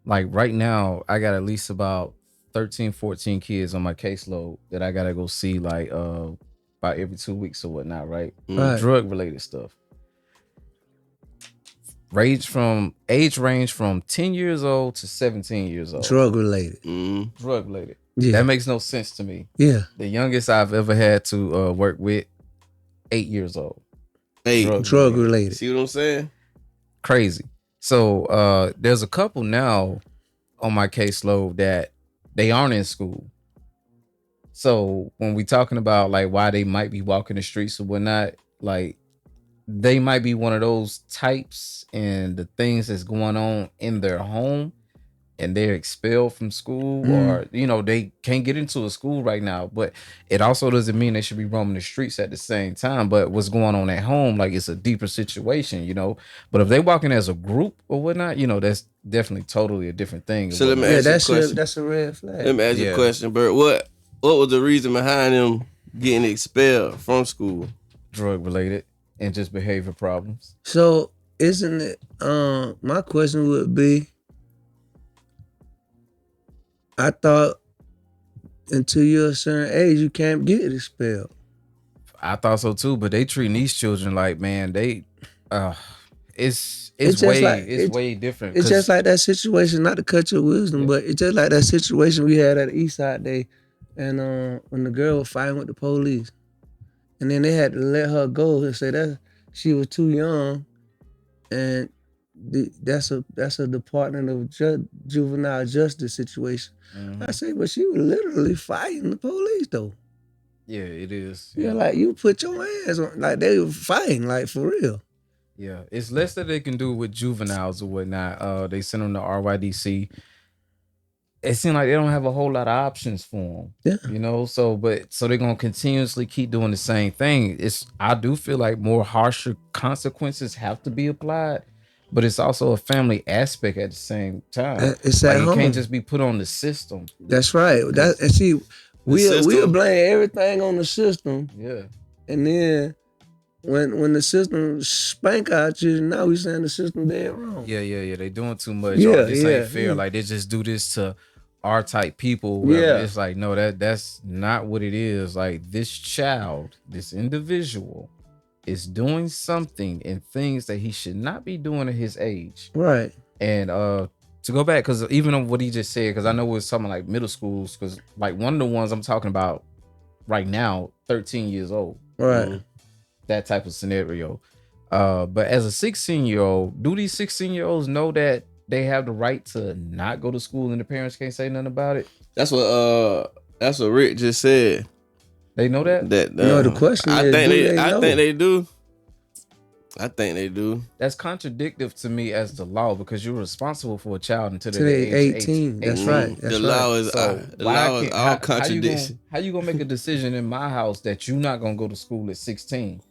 like right now I got at least about 13, 14 kids on my caseload that I gotta go see like about every 2 weeks or whatnot, right? Drug related stuff. Age range from 10 years old to 17 years old. Drug related. Drug related. Yeah. That makes no sense to me. Yeah. The youngest I've ever had to work with, 8 years old. Drug related. See what I'm saying? Crazy. So there's a couple now on my caseload that they aren't in school. So when we talking about like why they might be walking the streets or whatnot, like they might be one of those types and the things that's going on in their home and they're expelled from school or, they can't get into a school right now. But it also doesn't mean they should be roaming the streets at the same time. But what's going on at home, like it's a deeper situation, But if they walking as a group or whatnot, that's definitely totally a different thing. So let me ask you a question. That's a red flag. Let me ask you a question, Bert. What was the reason behind them getting expelled from school? Drug related and just behavior problems. So isn't it, my question would be, I thought until you're a certain age, you can't get expelled. I thought so too, but they treating these children like, man, it's way different. It's just like that situation, not to cut your wisdom, but it's just like that situation we had at the East Side Day, and when the girl was fighting with the police, and then they had to let her go and say that she was too young, and that's a Department of Juvenile Justice situation. I say, but she was literally fighting the police though. Yeah, it is. Yeah, like you put your hands on, like they were fighting, like for real. Yeah, it's less that they can do with juveniles or whatnot. They send them to RYDC. It seems like they don't have a whole lot of options for them. Yeah. So they're gonna continuously keep doing the same thing. I do feel like more harsher consequences have to be applied. But it's also a family aspect at the same time. It's like at it home. can't just be put on the system. That's right. We'll blame everything on the system. Yeah. And then when the system spank our children, now we saying the system dead wrong. Yeah. They doing too much. This ain't fair. Like they just do this to our type people. It's like, no, that's not what it is. Like this child, this individual is doing something and things that he should not be doing at his age. Right. And to go back, because even on what he just said, because I know it's something like middle schools, because like one of the ones I'm talking about right now, 13 years old. Right. That type of scenario. But as a 16-year-old, do these 16-year-olds know that they have the right to not go to school and the parents can't say nothing about it? That's what Rick just said. They know that? No, the question is, I think they do. I think they do. That's contradictive to me as the law because you're responsible for a child until they're age 18. That's right. The law is all contradiction. How you gonna make a decision in my house that you're not gonna go to school at 16?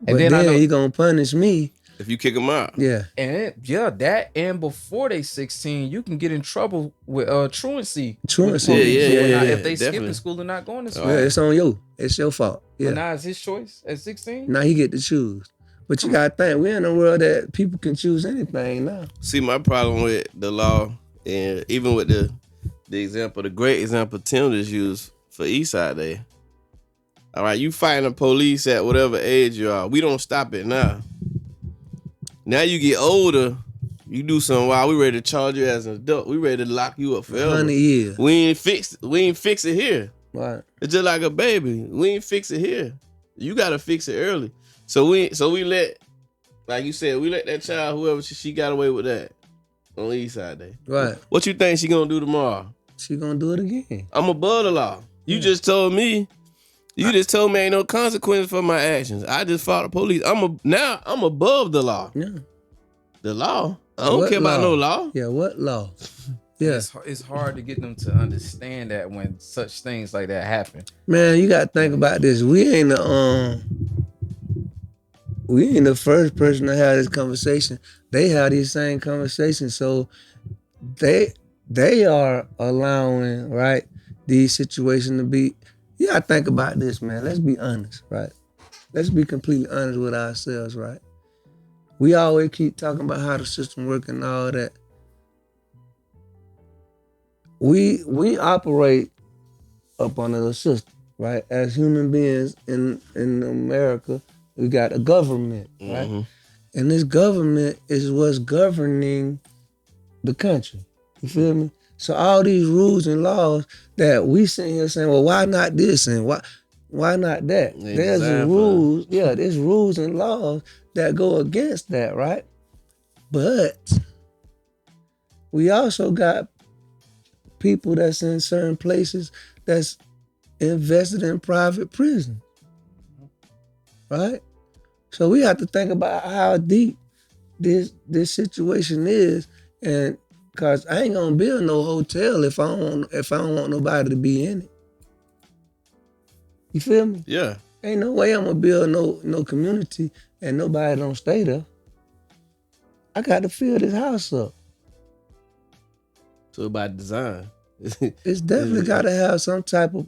And then I know you're gonna punish me if you kick them out. Yeah. And before they 16, you can get in trouble with truancy. Truancy. Yeah. If they skipping school and not going to school. Yeah, it's on you. It's your fault. Yeah. But now it's his choice at 16. Now he get to choose. But you gotta think, we're in a world that people can choose anything now. See, my problem with the law, and even with the example, the great example Tim just used for Eastside Day, All right, you fighting the police at whatever age you are. We don't stop it now. Now you get older, you do something wild. We ready to charge you as an adult. We ready to lock you up forever. 100 years. We ain't fix it here. Right. It's just like a baby. We ain't fix it here. You gotta fix it early. So we let, like you said, we let that child, whoever she got away with that on the East Side Day. Right. What you think she gonna do tomorrow? She gonna do it again. I'm above the law. You just told me. You just told me ain't no consequences for my actions. I just fought the police. Now I'm above the law. Yeah. The law. I don't care about no law. Yeah, what law? Yeah. It's hard to get them to understand that when such things like that happen. Man, you gotta think about this. We ain't the first person to have this conversation. They have these same conversations. So they are allowing, right, these situations to be. You gotta think about this, man. Let's be honest, right? Let's be completely honest with ourselves, right? We always keep talking about how the system works and all that. We operate up under the system, right? As human beings in America, we got a government, right? Mm-hmm. And this government is what's governing the country. You feel me? So all these rules and laws that we sitting here saying, well, why not this and why not that? Exactly. There's rules, there's rules and laws that go against that, right? But we also got people that's in certain places that's invested in private prison, right? So we have to think about how deep this situation is, and cause I ain't gonna build no hotel if I don't want nobody to be in it. You feel me? Yeah. Ain't no way I'm gonna build no community and nobody don't stay there. I got to fill this house up. So by design. It's definitely got to have some type of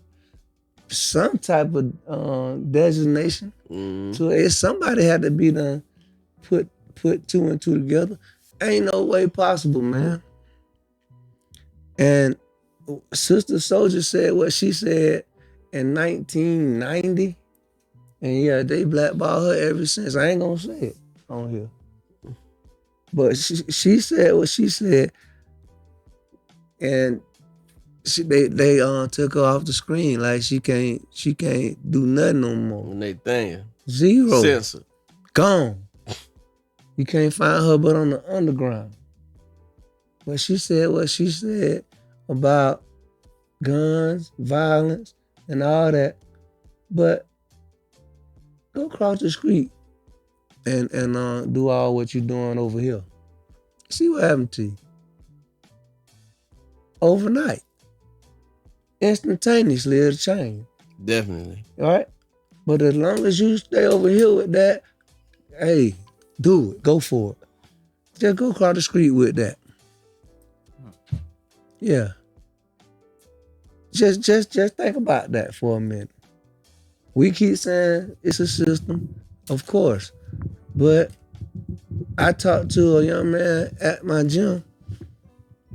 designation. Mm. So if somebody had to be done, put two and two together, ain't no way possible, man. And Sister Soldier said what she said in 1990, and yeah, they blackballed her ever since. I ain't gonna say it on here, but she said what she said, and they took her off the screen, like she can't do nothing no more. When they think zero censor gone. You can't find her but on the underground. But she said what she said about guns, violence, and all that. But go across the street and do all what you're doing over here. See what happened to you. Overnight. Instantaneously, it'll change. Definitely. All right? But as long as you stay over here with that, hey, do it. Go for it. Just go across the street with that. Yeah. Just think about that for a minute. We keep saying it's a system, of course. But I talked to a young man at my gym.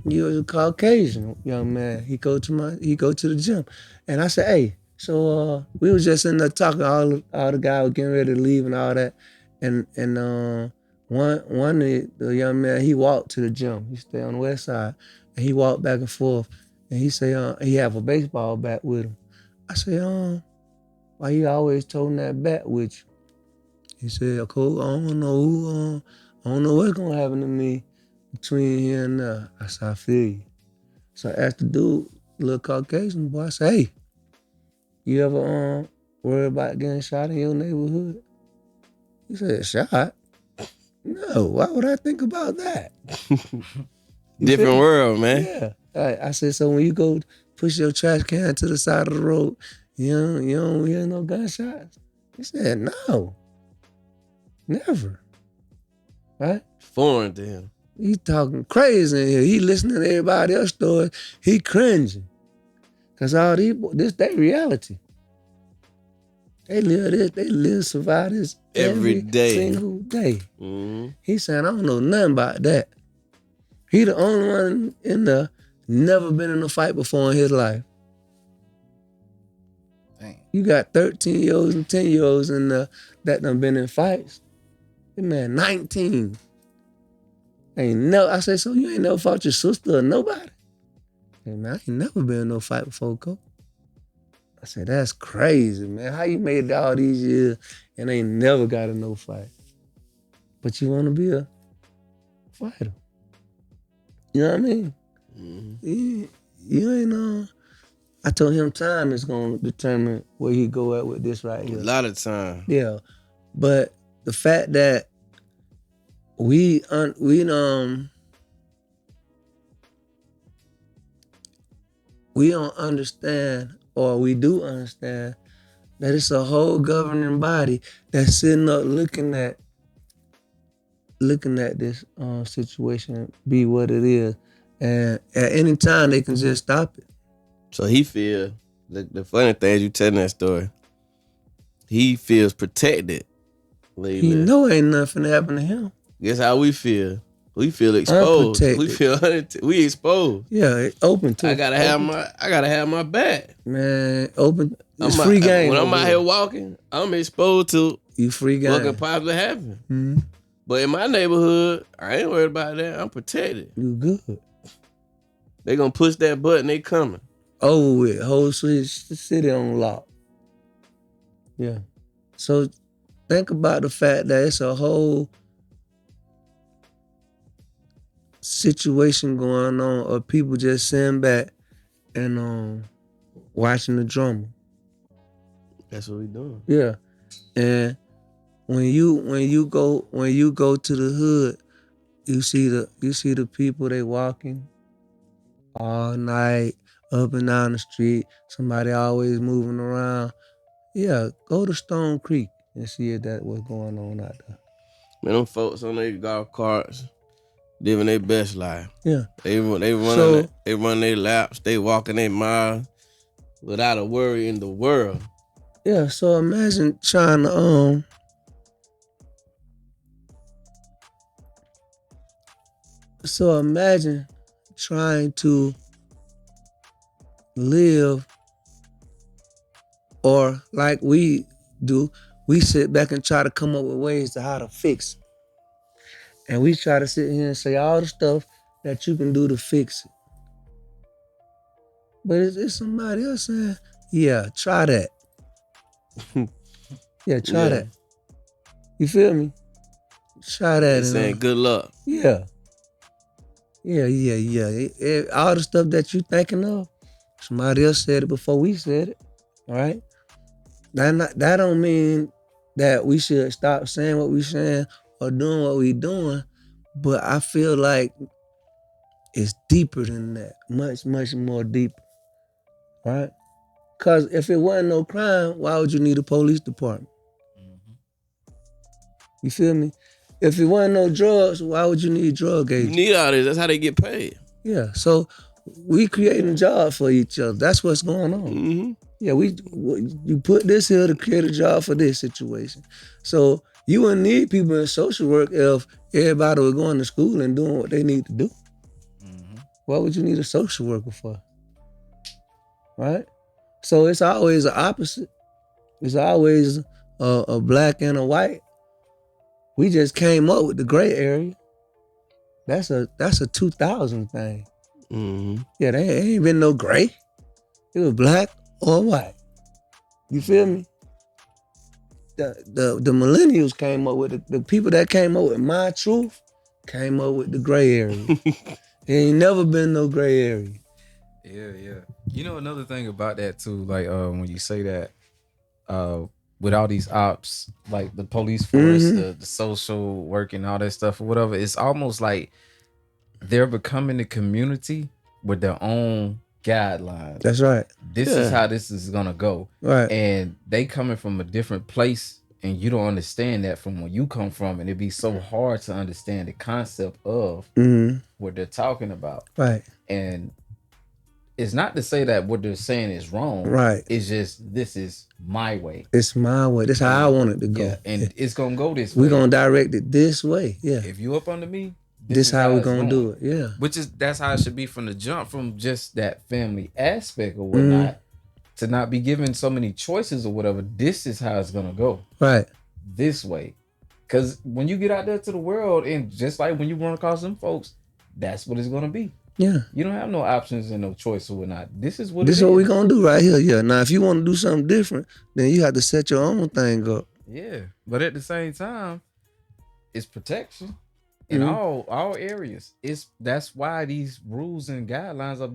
He was a Caucasian young man. He go to the gym. And I said, hey, so we was just in there talking, all the guys were getting ready to leave and all that. And one the young man, he walked to the gym. He stayed on the west side. And he walked back and forth. And he said, he have a baseball bat with him. I said, why you always toting that bat with you? He said, Coach, I don't know what's gonna happen to me between here and there. I said, I feel you. So I asked the dude, little Caucasian boy, I said, hey, you ever worry about getting shot in your neighborhood? He said, shot? No, why would I think about that? Different world, man. Yeah. I said, so when you go push your trash can to the side of the road, you don't hear no gunshots? He said, no. Never. Right? Foreign to him. He talking crazy in here. He listening to everybody else's stories. He cringing. Because all this their reality. They live this, survive this every day. Single day. Mm-hmm. He saying, I don't know nothing about that. He the only one in there never been in a fight before in his life. Dang. You got 13-year-olds and 10-year-olds in the that done been in fights. That man 19. I say, so you ain't never fought your sister or nobody? Hey man, I ain't never been in no fight before, Coach. I said, that's crazy, man. How you made it all these years and ain't never got in no fight? But you want to be a fighter. You know what I mean? Mm-hmm. You ain't I told him time is going to determine where he go at with this right here. A lot of time. Yeah. But the fact that we don't understand, or we do understand, that it's a whole governing body that's sitting up looking at this situation be what it is, and at any time they can just stop it. So he feel the funny thing is you telling that story. He feels protected. Lately. He know ain't nothing happen to him. Guess how we feel? We feel exposed. Unprotected. We feel we exposed. Yeah, it open too. I gotta have my back. Man, open. It's free game. When I'm out here walking, I'm exposed to you free game. What could possibly happen. Mm-hmm. But in my neighborhood, I ain't worried about that. I'm protected. You good. They gonna push that button, they coming. Over with. Whole city on lock. Yeah. So think about the fact that it's a whole situation going on of people just sitting back and watching the drama. That's what we doing. Yeah. And when you go to the hood, you see the people they walking all night, up and down the street, somebody always moving around. Yeah, go to Stone Creek and see if that's what's going on out there. Man, them folks on their golf carts living their best life. Yeah. They run their laps, they walking their miles without a worry in the world. Yeah, so imagine trying to live, or like we do, we sit back and try to come up with ways to how to fix it. And we try to sit here and say all the stuff that you can do to fix it. But it's somebody else saying, yeah, try that. Yeah, try that. You feel me? Try that. They're saying good luck. Yeah. Yeah. All the stuff that you thinking of, somebody else said it before we said it. All right? That don't mean that we should stop saying what we saying or doing what we doing, but I feel like it's deeper than that. Much, much more deeper. Right? Because if it wasn't no crime, why would you need a police department? Mm-hmm. You feel me? If it wasn't no drugs, why would you need drug agents? You need all this. That's how they get paid. Yeah. So we creating jobs for each other. That's what's going on. Mm-hmm. Yeah, you put this here to create a job for this situation. So you wouldn't need people in social work if everybody was going to school and doing what they need to do. Mm-hmm. What would you need a social worker for? Right? So it's always the opposite. It's always a black and a white. We just came up with the gray area. That's a 2000 thing. Mm-hmm. Yeah, there ain't been no gray. It was black or white. You feel me? The millennials came up with it. The people that came up with my truth came up with the gray area. There ain't never been no gray area. Yeah. You know, another thing about that too, like when you say that, with all these ops, like the police force, mm-hmm. the social work and all that stuff or whatever, it's almost like they're becoming the community with their own guidelines. That's right. This is how this is gonna go. Right. And they coming from a different place, and you don't understand that from where you come from, and it'd be so hard to understand the concept of what they're talking about. Right. And it's not to say that what they're saying is wrong. Right. It's just, this is my way. It's my way. This is how I want it to go. Yeah, and it's gonna go this way. We're gonna direct it this way. Yeah. If you up under me, this is how we're gonna do it. Yeah. That's how it should be from the jump, from just that family aspect or whatnot, to not be given so many choices or whatever. This is how it's gonna go. Right. This way. Because when you get out there to the world, and just like when you run across them folks, that's what it's gonna be. Yeah. You don't have no options and no choice or whatnot. This is what we're gonna do right here. Yeah. Now if you want to do something different, then you have to set your own thing up. Yeah. But at the same time, it's protection in all areas. That's why these rules and guidelines are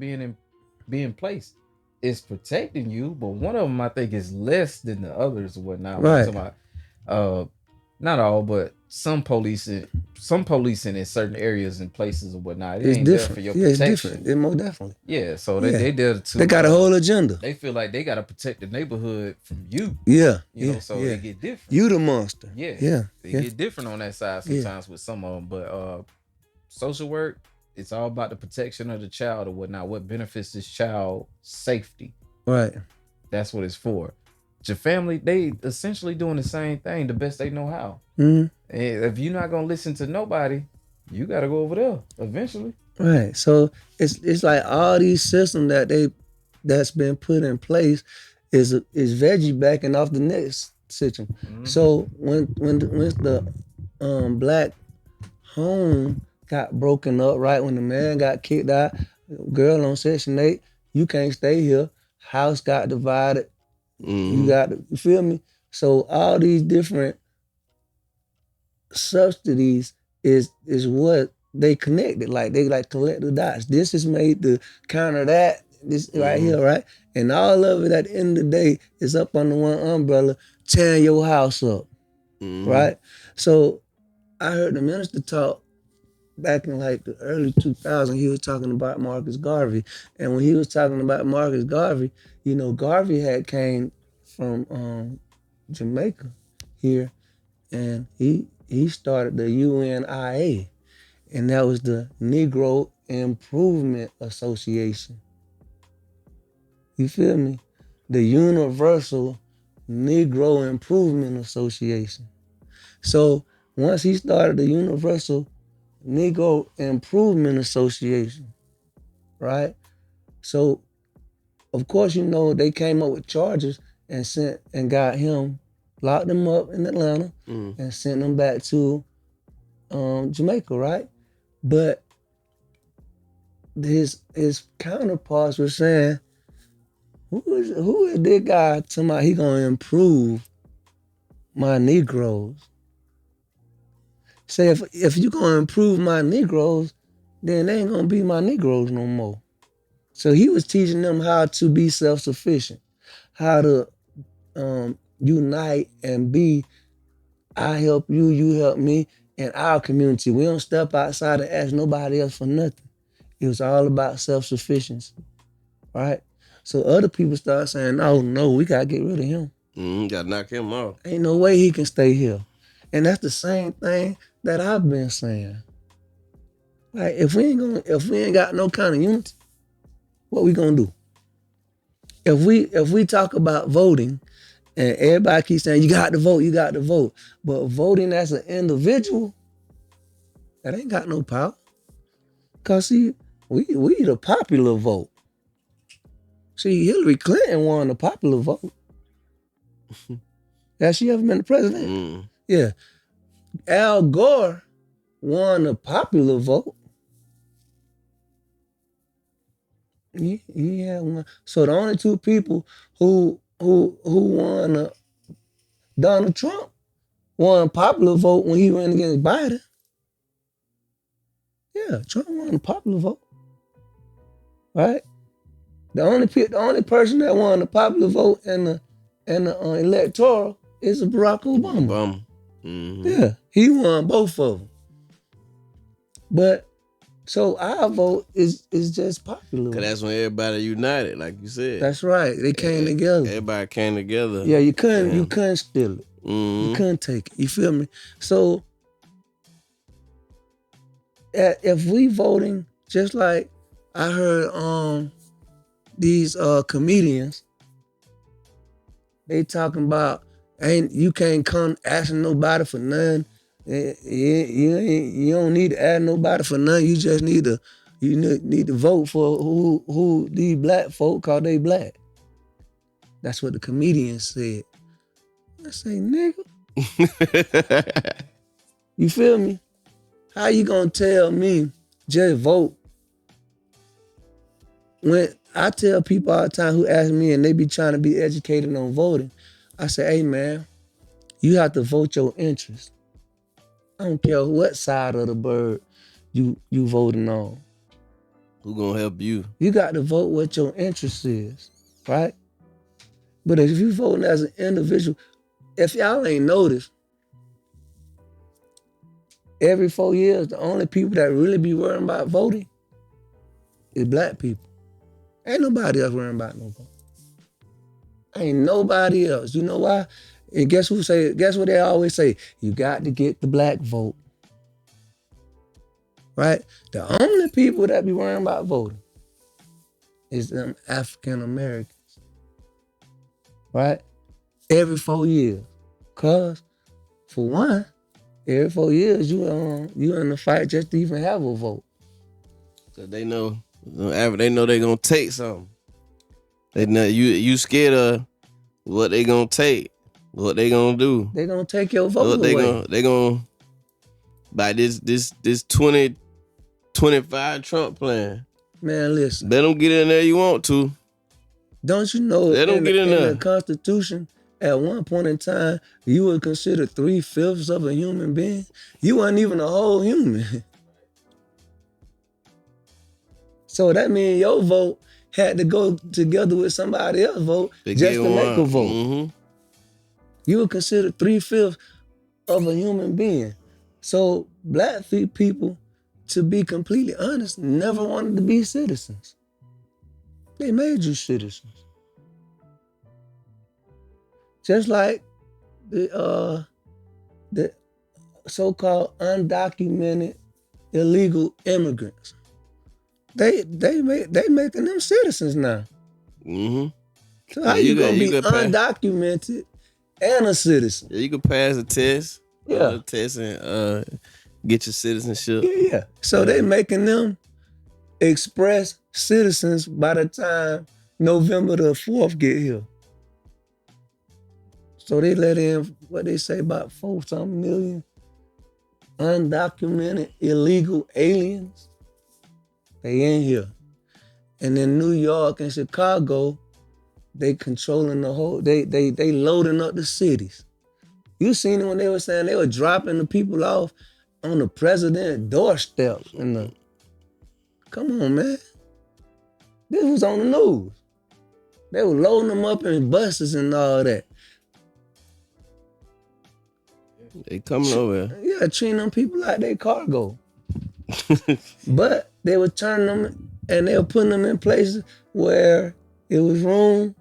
being placed. It's protecting you, but one of them I think is less than the others or whatnot. Right. About, not all, but some policing in certain areas and places or whatnot. It ain't different. There for your protection. It's different. It more definitely. Yeah, so they did too. They got a whole agenda. They feel like they got to protect the neighborhood from you. Yeah, you know, so they get different. You the monster. Yeah. They get different on that side sometimes with some of them, but social work, it's all about the protection of the child or whatnot. What benefits this child's safety? Right. That's what it's for. Your family, they essentially doing the same thing the best they know how. Mm-hmm. And if you're not gonna listen to nobody, you gotta go over there eventually. Right. So it's like all these systems that's been put in place is veggie backing off the next system. Mm-hmm. So when the black home got broken up, right, when the man got kicked out, girl on Section 8, you can't stay here. House got divided. You feel me? So all these different subsidies is what they connected. Like they collect the dots. This is made to counter that. This right here, right? And all of it at the end of the day is up under one umbrella, tearing your house up. Right? So I heard the minister talk back in like the early 2000s. He was talking about Marcus Garvey. And when he was talking about Marcus Garvey, you know, Garvey had came from Jamaica here, and he started the UNIA, and that was the Negro Improvement Association. You feel me? The Universal Negro Improvement Association. So once he started the Universal Negro Improvement Association, right? So of course, you know, they came up with charges and got him, locked him up in Atlanta and sent him back to Jamaica, right? But his counterparts were saying, who is this guy talking about he gonna improve my Negroes? Say if you gonna improve my Negroes, then they ain't gonna be my Negroes no more. So he was teaching them how to be self-sufficient, how to unite and be, I help you, you help me, in our community. We don't step outside and ask nobody else for nothing. It was all about self-sufficiency, right? So other people start saying, oh no, we gotta get rid of him. Gotta knock him off. Ain't no way he can stay here. And that's the same thing that I've been saying. Like if we ain't got no kind of unity, what we gonna do? If we talk about voting, and everybody keeps saying you got to vote, but voting as an individual, that ain't got no power. Cause see, we the popular vote. See, Hillary Clinton won the popular vote. Has she ever been the president? Yeah. Al Gore won the popular vote. Yeah, one. So the only two people who won Donald Trump won popular vote when he ran against Biden. Yeah, Trump won the popular vote, right? The only person that won the popular vote and the electoral is Barack Obama. Yeah, he won both of them. But so our vote is just popular. Cause that's when everybody united, like you said. That's right. They came together. Everybody came together. Yeah, you couldn't steal it. You couldn't take it. You feel me? So if we voting, just like I heard these comedians, they talking about you can't come asking nobody for nothing. You don't need to ask nobody for nothing. You just need to vote for who these black folk call they black. That's what the comedian said. I say, nigga. You feel me? How you gonna tell me just vote? When I tell people all the time who ask me and they be trying to be educated on voting, I say, hey man, you have to vote your interest. I don't care what side of the bird you voting on. Who gonna help you? You got to vote what your interest is, right? But if you voting as an individual, if y'all ain't noticed, every 4 years, the only people that really be worrying about voting is black people. Ain't nobody else worrying about no vote. Ain't nobody else. You know why? And guess what they always say? You got to get the black vote. Right? The only people that be worrying about voting is them African Americans. Right? Every 4 years. Cause for one, every 4 years you in the fight just to even have a vote. Cause they know they gonna take something. They know you scared of what they gonna take, what they gonna do. They gonna take your vote away. They gonna by this 2025 Trump plan. Man, listen. Let them get in there you want to. Don't you know in the Constitution, at one point in time, you were considered 3/5 of a human being? You weren't even a whole human. So that means your vote had to go together with somebody else's vote just to make a vote. Mm-hmm. You were considered 3/5 of a human being. So black people, to be completely honest, never wanted to be citizens. They made you citizens. Just like the so-called undocumented illegal immigrants. They making them citizens now. Mm-hmm. So how you gonna be undocumented and a citizen? Yeah, you can pass a test. Yeah. Test and get your citizenship. Yeah. So they making them express citizens by the time November the 4th get here. So they let in, what they say, about 4-something million undocumented illegal aliens. They in here. And in New York and Chicago, they controlling the whole, they loading up the cities. You seen it when they were saying they were dropping the people off on the president's doorstep. Come on, man. This was on the news. They were loading them up in buses and all that. They coming over. Yeah, treating them people like they cargo. But they were turning them and they were putting them in places where it was room,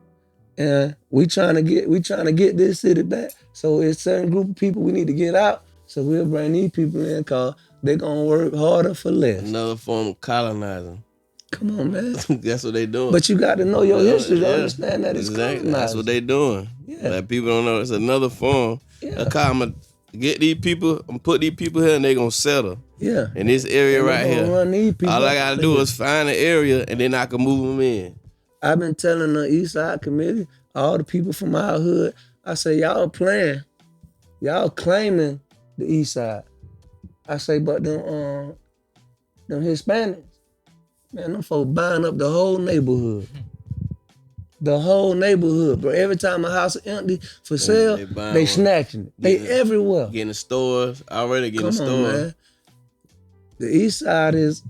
and we trying to get this city back. So it's a certain group of people we need to get out. So we'll bring these people in because they're gonna work harder for less. Another form of colonizing. Come on, man. That's what they doing. But you got to know your history to understand that it's colonizing. That's what they doing. Yeah. Like people don't know it's another form. Yeah. Get these people and put these people here and they gonna settle. Yeah. In this area right here. All I gotta do is find an area and then I can move them in. I've been telling the East Side Committee, all the people from our hood, I say, y'all playing, y'all claiming the East Side. I say, but them Hispanics, man, them folks buying up the whole neighborhood. The whole neighborhood, bro. Every time a house is empty for sale, they snatching it. They everywhere. Getting the stores, already getting the stores. Come on, man. The East Side is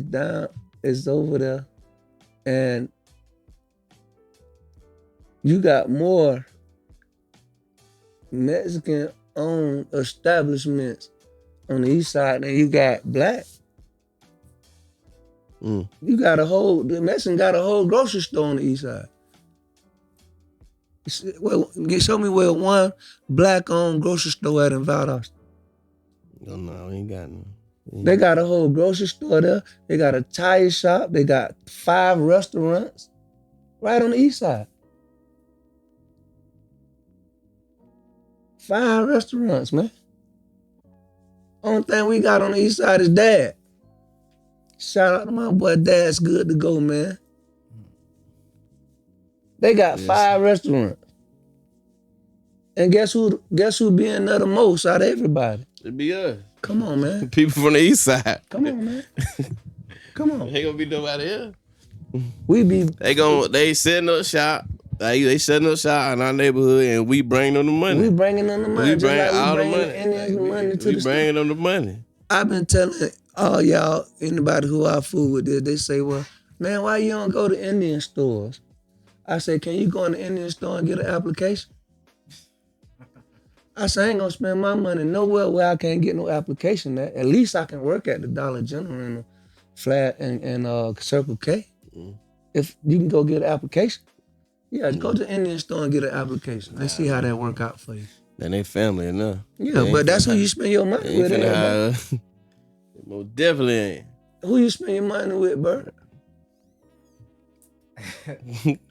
down, is over there. And you got more Mexican-owned establishments on the East Side than you got black. You got the Mexican got a whole grocery store on the East Side. Well, show me where one black-owned grocery store at in Valdosta. No, we ain't got none. They got a whole grocery store there. They got a tire shop. They got 5 restaurants right on the East Side. 5 restaurants, man. Only thing we got on the East Side is Dad. Shout out to my boy Dad's good to go, man. They got 5 restaurants. And guess who be in there the most out of everybody? It be us. Come on, man. People from the east side. Come on, man. Come on. Ain't gonna be nobody here. They setting up shop. They setting up shop in our neighborhood, and we bring them the money. We bringing them the money. We bring all the money. We bringing them the money. I've been telling all y'all, anybody who I fool with this, they say, well, man, why you don't go to Indian stores? I say, can you go in the Indian store and get an application? I say, I ain't gonna spend my money nowhere where I can't get no application at. At least I can work at the Dollar General and the Flat and Circle K. If you can go get an application. Yeah, go to the Indian store and get an application. Let's see how that work out for you. Then they family enough. Yeah, but that's who you spend your money with. Most definitely ain't. Who you spend your money with, Bert?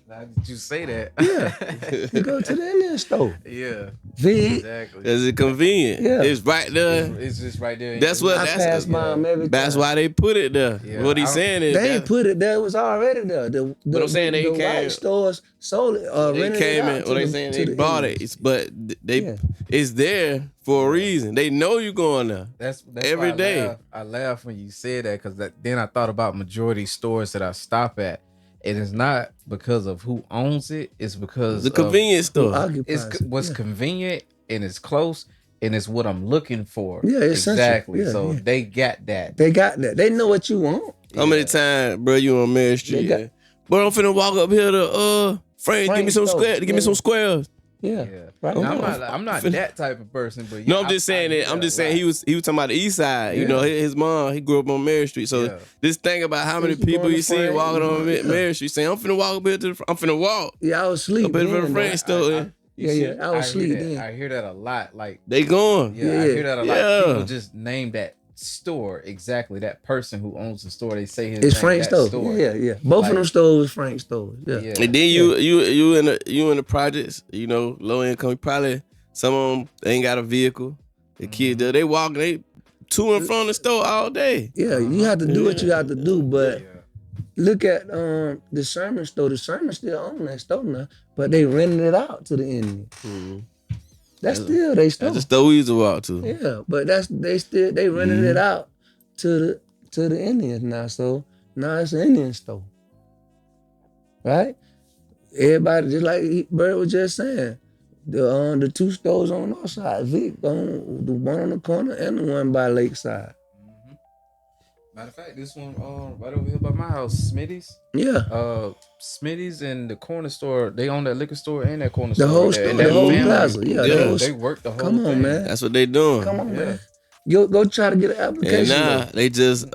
How did you say that? Yeah, you go to the Indian store. Yeah, exactly. Is it convenient? Yeah, it's right there. It's just right there. That's why they put it there. Yeah. What he's saying is they ain't put it there. It was already there. But I'm saying they came. White stores sold it. They came in. What they saying? They bought it. But it's there for a reason. They know you going there. That's every day. I laugh when you said that because then I thought about majority stores that I stop at. And it's not because of who owns it. It's because the convenience store. It's what's convenient and it's close and it's what I'm looking for. Yeah, exactly. Yeah, so they got that. They got that. They know what you want. How many times, bro, you on Mary Street? Bro, I'm finna walk up here to Frank, give me some squares. Give me some squares. Yeah. Right. I'm not that type of person, but no, I'm just saying that. I'm just saying he was talking about the east side. You know, his mom, he grew up on Mary Street. So this thing about how many people you see walking on Mary Street, saying I'm finna walk up here I'm finna walk. Yeah, I was asleep. Up here Frank store. I was asleep then. I hear that a lot. Like they going. Yeah, I hear that a lot. People just name that store exactly that person who owns the store. They say it's Frank's store. Yeah. Both of them stores is Frank's stores. Yeah. And then you in the projects, you know, low income. Probably some of them they ain't got a vehicle. The kids they walking, they to and from the store all day. Yeah, you have to do what you have to do, but look at the Sherman store. The Sherman still own that store now, but they rented it out to the Indians. Mm-hmm. That's still they store. That's the store we used to walk to. Yeah, but they rented it out to the Indians now. So now it's an Indian store, right? Everybody just like Bird was just saying, the 2 stores on the north side, Vic, the one on the corner and the one by Lakeside. Matter of fact, this one right over here by my house, Smitty's. Yeah. Smitty's and the corner store, they own that liquor store and that corner store. The whole store, the whole plaza. Yeah, they work the whole thing. Come on, man. That's what they doing. Come on, man. Go try to get an application. And they just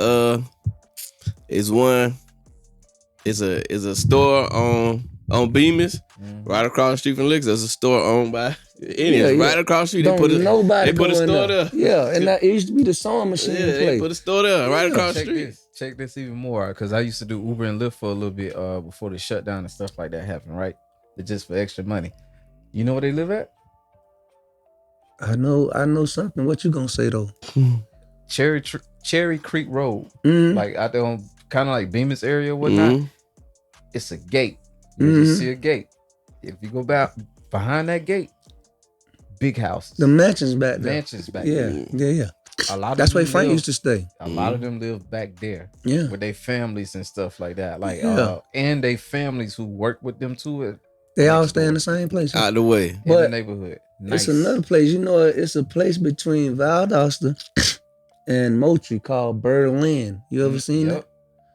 it's a store on Bemis, right across the street from Licks. There's a store owned by Indians. Right across the street. They put a store there. Yeah, and that used to be the sewing machine place. They put a store there right across the street. Check this even more, because I used to do Uber and Lyft for a little bit before the shutdown and stuff like that happened, right? Just for extra money. You know where they live at? I know something. What you gonna say though? Cherry Creek Road, like out there on kind of like Bemis area, or whatnot. It's a gate. You just see a gate. If you go back behind that gate, big house. The mansions back there. Yeah. A lot. That's where Frank used to stay. A lot of them live back there. Yeah. With their families and stuff like that. Like and they families who work with them too. They all stay in the same place. Out the way. In the neighborhood. Nice. It's another place. You know, it's a place between Valdosta and Moultrie called Berlin. You ever seen it?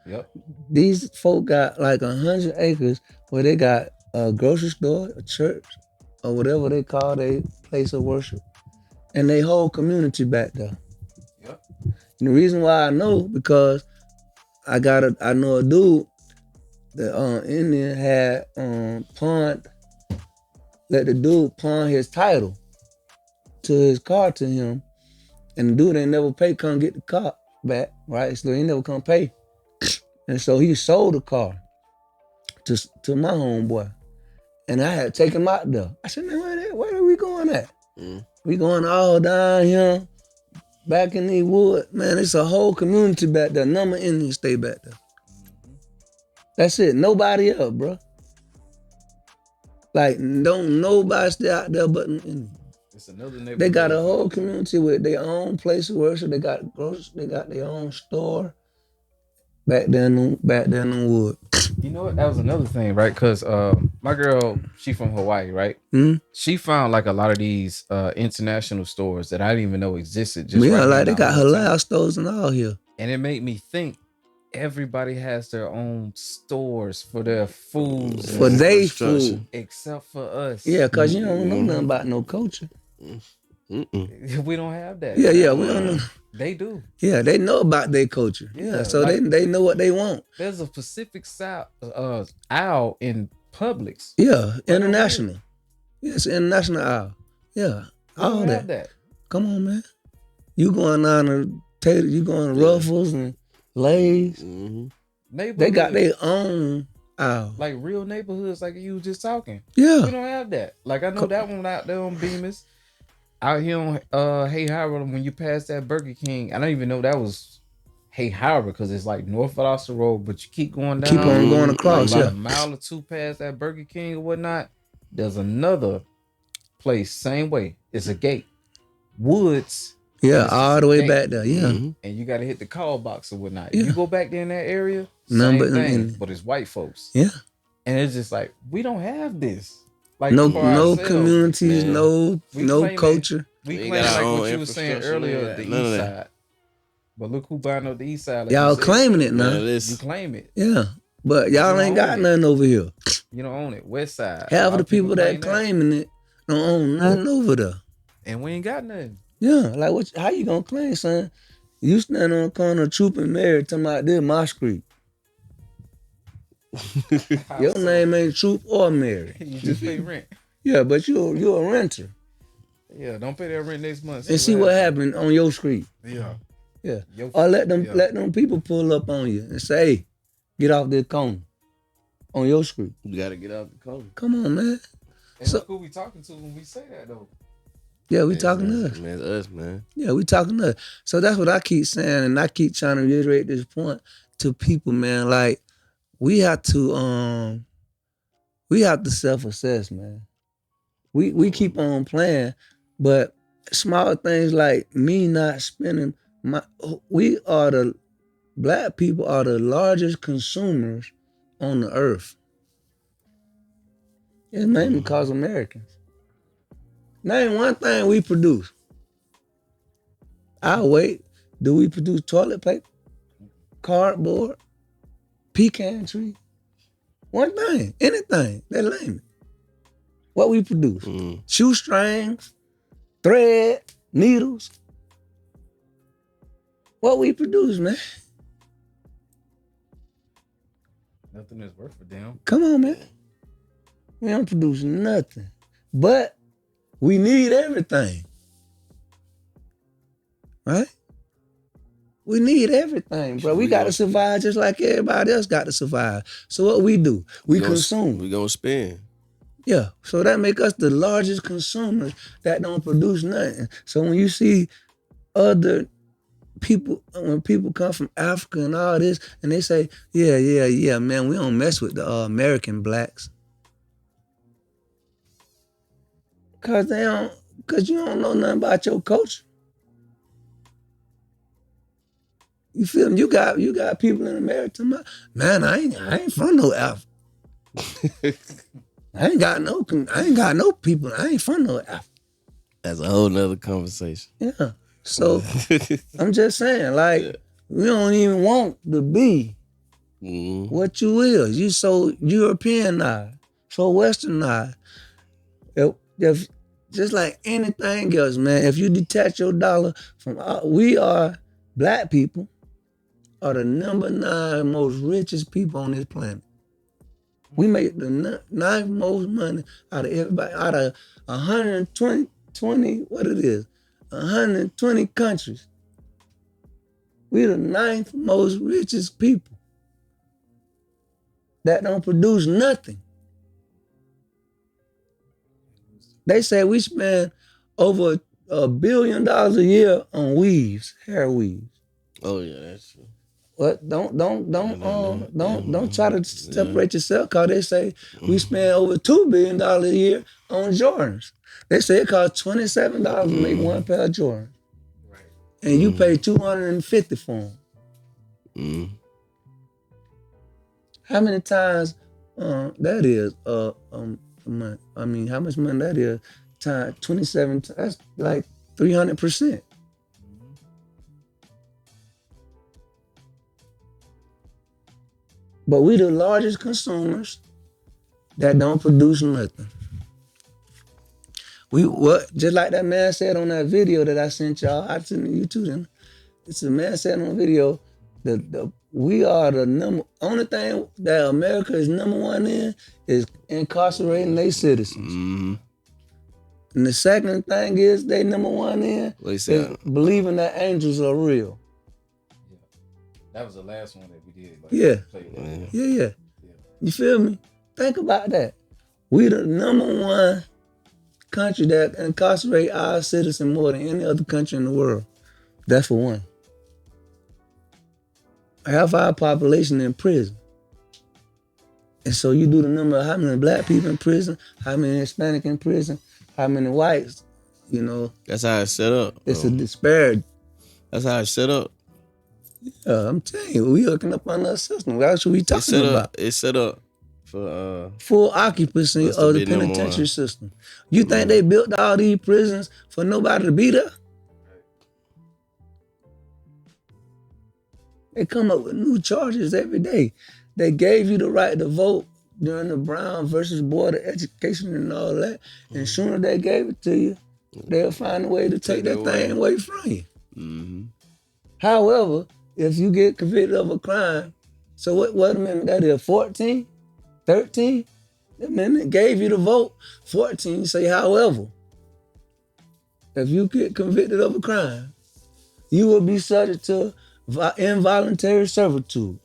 Yep. These folk got like 100 acres where they got a grocery store, a church, or whatever they call their place of worship. And they whole community back there. Yep. And the reason why I know, because I know a dude that Indian had let the dude pawn his title to his car to him, and the dude ain't never pay, come get the car back, right? So he never come pay. And so he sold the car to my homeboy. And I had to take him out there. I said, man, where are we going at? We going all down here, back in the wood. Man, it's a whole community back there. Number of Indians stay back there. That's it. Nobody else, bro. Like, don't nobody stay out there but It's another neighborhood. They got a whole community with their own place of worship. They got groceries. They got their own store. Back there in Wood. You know what? That was another thing, right? Because my girl, she from Hawaii, right? Mm-hmm. She found like a lot of these international stores that I didn't even know existed. Just yeah, right like they got halal stores and all here. And it made me think everybody has their own stores for their foods. For their food. Except for us. Yeah, because you don't know nothing about no culture. We don't have that. Yeah, we don't know. They do. Yeah, they know about their culture. Yeah, so like, they know what they want. There's a Pacific South aisle in Publix. Yeah, international. Yeah, it's an international aisle. Yeah, all that. Come on, man. You going on to Tater? You going to Ruffles and Lay's? Mm-hmm. They got their own aisle. Like real neighborhoods, like you was just talking. Yeah, we don't have that. Like I know that one out there on Bemis. Out here on Hey Howard, when you pass that Burger King, I don't even know that was Hey Howard because it's like North Foster Road, but you keep going down. Keep on going across, like about a mile or two past that Burger King or whatnot. There's another place, same way. It's a gate. Woods. Yeah, all the way back there, yeah. Mm-hmm. And you got to hit the call box or whatnot. Yeah. You go back there in that area, same thing, but it's white folks. Yeah. And it's just like, we don't have this. Like no communities, man. no culture. We claim like what you were saying earlier, the east side. But look who buying up the east side. Like y'all claiming it now. You claim it. Yeah. But y'all ain't got nothing over here. You don't own it. West side. Half of the people that claiming it don't own nothing over there. And we ain't got nothing. Yeah. Like how you gonna claim, son? You stand on the corner of Troop and Mary talking about this my street. Your name ain't Troop or Mary. You just pay rent. Yeah, but you're a renter. Yeah, don't pay that rent next month. And see what happened on your street. Yeah. Yeah. Or let them people pull up on you and say, hey, get off this corner on your street. You gotta get off the corner. Come on, man. And so, who we talking to when we say that though? Yeah, we talking to us. Man, it's us, man. Yeah, we talking to us. So that's what I keep saying, and I keep trying to reiterate this point to people, man. Like, we have to self-assess, man. We keep on playing, but small things like me not spending Black people are the largest consumers on the earth. It's mainly because Americans. Name one thing we produce. I'll wait. Do we produce toilet paper? Cardboard? Pecan tree? One thing, anything. They name it. What we produce? Shoestrings, thread, needles. What we produce, man? Nothing is worth a damn. Come on, man. We don't produce nothing. But we need everything. Right? We need everything, bro. We got to survive just like everybody else got to survive. So what we do? We consume. We gonna spend. Yeah. So that make us the largest consumers that don't produce nothing. So when you see other people, when people come from Africa and all this, and they say, yeah, man, we don't mess with the American blacks. Cause you don't know nothing about your culture. You feel me? You got people in America talking about, man, I ain't from no Africa. I ain't got no people. I ain't from no Africa. That's a whole nother conversation. Yeah. So I'm just saying, like, we don't even want to be what you is. You so Europeanized, so westernized. If just like anything else, man, if you detach your dollar from we are Black people are the number 9 most richest people on this planet. We make the 9th most money out of everybody, out of 120, what it is, 120 countries. We the 9th most richest people that don't produce nothing. They say we spend over $1 billion a year on weaves, hair weaves. Oh yeah, that's true. But don't try to separate yourself, cause they say we spend over $2 billion a year on Jordans. They say it costs $27 to make one pair of Jordans, and you pay $250 for them. How many times that is? A month. I mean, how much money that is? Time 27. That's like 300%. But we the largest consumers that don't produce nothing. Just like that man said on that video that I sent y'all, I sent you too. Then it's a man said on the video that we are the only thing that America is number one in is incarcerating their citizens. And the second thing is they number one in is believing that angels are real. That was the last one that we did. Yeah. You feel me? Think about that. We the number one country that incarcerate our citizens more than any other country in the world. That's for one. Half our population in prison. And so you do the number of how many black people in prison, how many Hispanic in prison, how many whites, you know. That's how it's set up. It's a disparity. That's how it's set up. Yeah, I'm telling you, we hooking up on our system. That's what we talking about. It's set up for full occupancy of the penitentiary system. You think they built all these prisons for nobody to be there? They come up with new charges every day. They gave you the right to vote during the Brown versus Board of Education and all that. And sooner they gave it to you, they'll find a way to take that thing away from you. However, if you get convicted of a crime, so what amendment that is, 14? 13? The amendment gave you the vote. 14, you say, however, if you get convicted of a crime, you will be subject to involuntary servitude.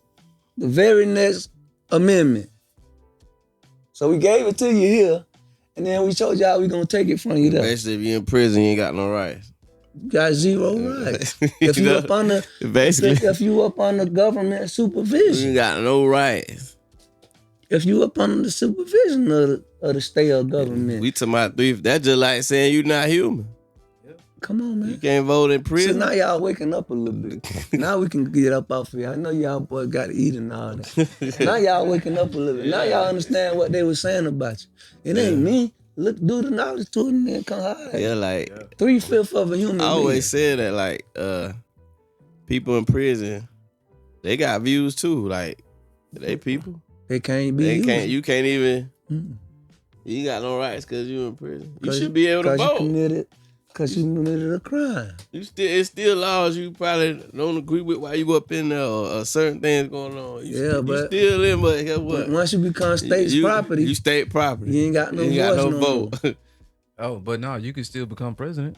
The very next amendment. So we gave it to you here, and then we showed y'all we gonna take it from you there. Basically, if you're in prison, you ain't got no rights. You got zero rights. If you up under if you up under government supervision. You got no rights. If you up under the supervision of the state or government. We talking about that's just like saying you're not human. Come on, man. You can't vote in prison. So now y'all waking up a little bit. Now we can get up off here. I know y'all boys got to eat and all that. Now y'all waking up a little bit. Now y'all understand what they were saying about you. It ain't me. Look, do the knowledge to it and then come holler. Yeah, like 3/5 of a human being. I always said that, like, people in prison, they got views too. Like, they people. They can't be. You can't even. You got no rights because you in prison. You should be able to vote. Because you committed a crime. It's still laws you probably don't agree with while you up in there or certain things going on. You still in, but guess what? Once you become state property. You state property. You ain't got no vote. Oh, but no, you can still become president.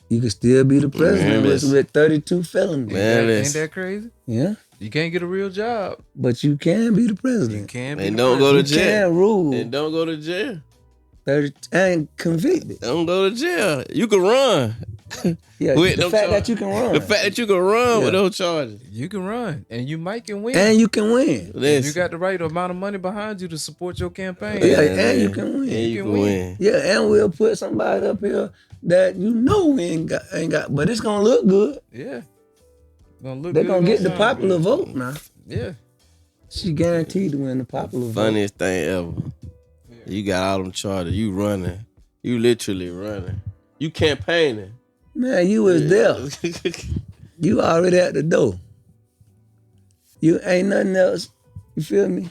You can still be the president with 32 felonies. Ain't that crazy? Yeah. You can't get a real job. But you can be the president. You can be and don't go to jail. You can rule. And don't go to jail. And convicted. Don't go to jail. You can run. Yeah, the fact that you can run. The fact that you can run with those charges. You can run. And you might can win. And you can win. You got the right amount of money behind you to support your campaign. Yeah, and you can win. And you can win. Yeah, and we'll put somebody up here that you know we ain't got, but it's gonna look good. Yeah. They're gonna get the popular vote now. Yeah. She guaranteed to win the popular vote. Funniest thing ever. You got all them charges. You running. You literally running. You campaigning. Man, you was there. You already at the door. You ain't nothing else. You feel me?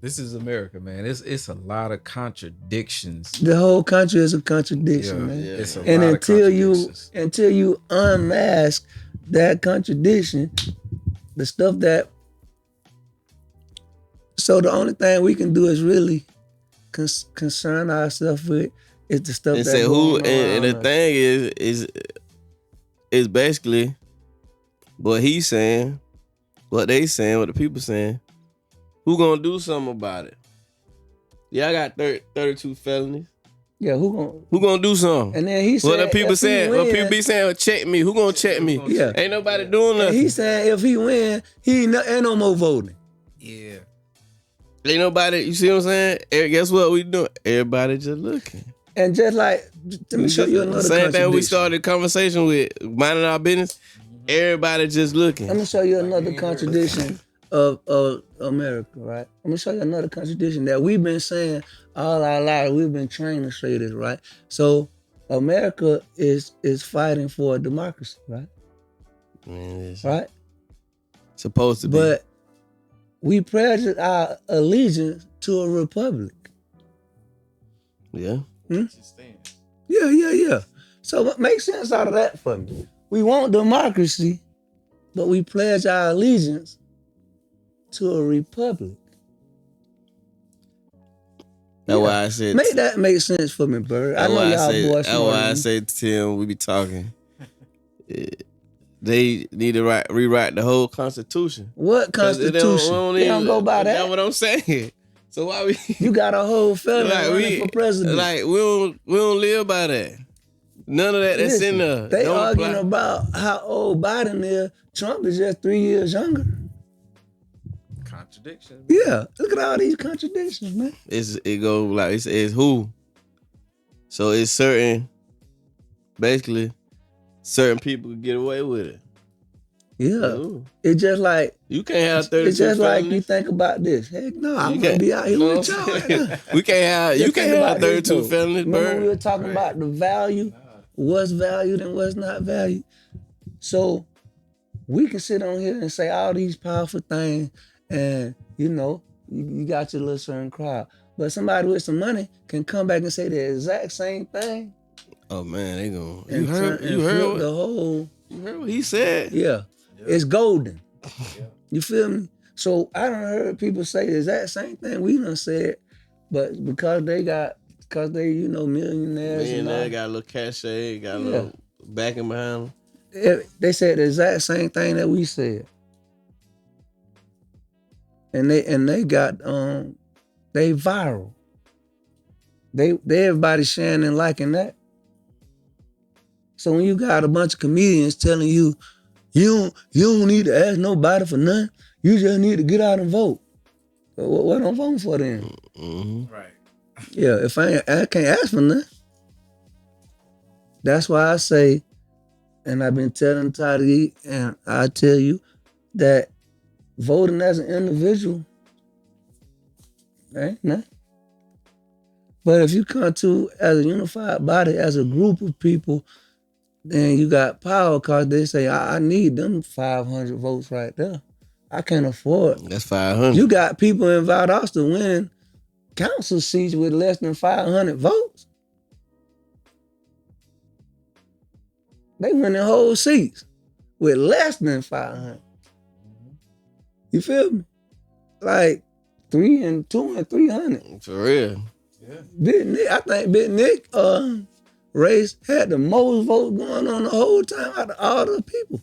This is America, man. It's a lot of contradictions. The whole country is a contradiction, man. Yeah. It's a and lot of until you unmask that contradiction, the stuff that. So the only thing we can do is really concern ourselves with is the stuff that's going on. And the thing is basically what he's saying, what they saying, what the people saying. Who gonna do something about it? Yeah, I got 32 felonies. Yeah, who gonna do something? And then he said, what the people saying? What people be saying? Check me. Who gonna check me? Yeah, ain't nobody doing nothing. And he said if he win, ain't no more voting. Yeah. Ain't nobody. You see what I'm saying? Guess what we doing? Everybody just looking. And just like, let me show you another same contradiction. thing we started the conversation with, minding our business. Everybody just looking. Let me show you another contradiction of America, right? I'm gonna show you another contradiction that we've been saying all our lives. We've been trained to say this, right? So America is fighting for democracy, right? Man, right? Supposed to be. But we pledge our allegiance to a republic. Yeah. Yeah. So what makes sense out of that for me? We want democracy, but we pledge our allegiance to a republic. That's why I said. Make that make sense for me, Bird. I know y'all boys. That's why I say to Tim, we be talking. They need to rewrite the whole Constitution. What Constitution? They don't go by that. That's what I'm saying. So why we? You got a whole felon running for president. Like we don't live by that. None of that that's in there. They arguing about how old Biden is. Trump is just 3 years younger. Contradiction. Yeah, look at all these contradictions, man. It go like it's who. So it's basically certain people can get away with it. Yeah, Ooh. It's just like you can't have 32. It's just felonies. like you think about this. Heck no, I'm gonna be out here with y'all right now. We can't have. You can't have 32 felonies. Remember we were talking about the value, what's valued and what's not valued. So we can sit on here and say all these powerful things, and you got your little certain crowd. But somebody with some money can come back and say the exact same thing. Oh man, they gonna. You heard what he said? Yeah. It's golden. Yeah. You feel me? So I done heard people say the exact same thing we done said, but because they millionaires. Millionaire got a little cachet, got a little backing behind them. They said the exact same thing that we said. And they got they viral. They everybody sharing and liking that. So when you got a bunch of comedians telling you, you don't need to ask nobody for nothing. You just need to get out and vote. What I'm voting for then? Mm-hmm. Right. Yeah, if I can't ask for nothing. That's why I say, and I've been telling Toddy, and I tell you that voting as an individual ain't nothing. But if you come to as a unified body, as a group of people, then you got power because they say, I need them 500 votes right there. I can't afford. That's 500. You got people in Valdosta winning council seats with less than 500 votes. They winning whole seats with less than 500. You feel me? Like 3 and 2 and 300. For real. Yeah. Big Nick, I think Big Nick race had the most votes going on the whole time out of all the people.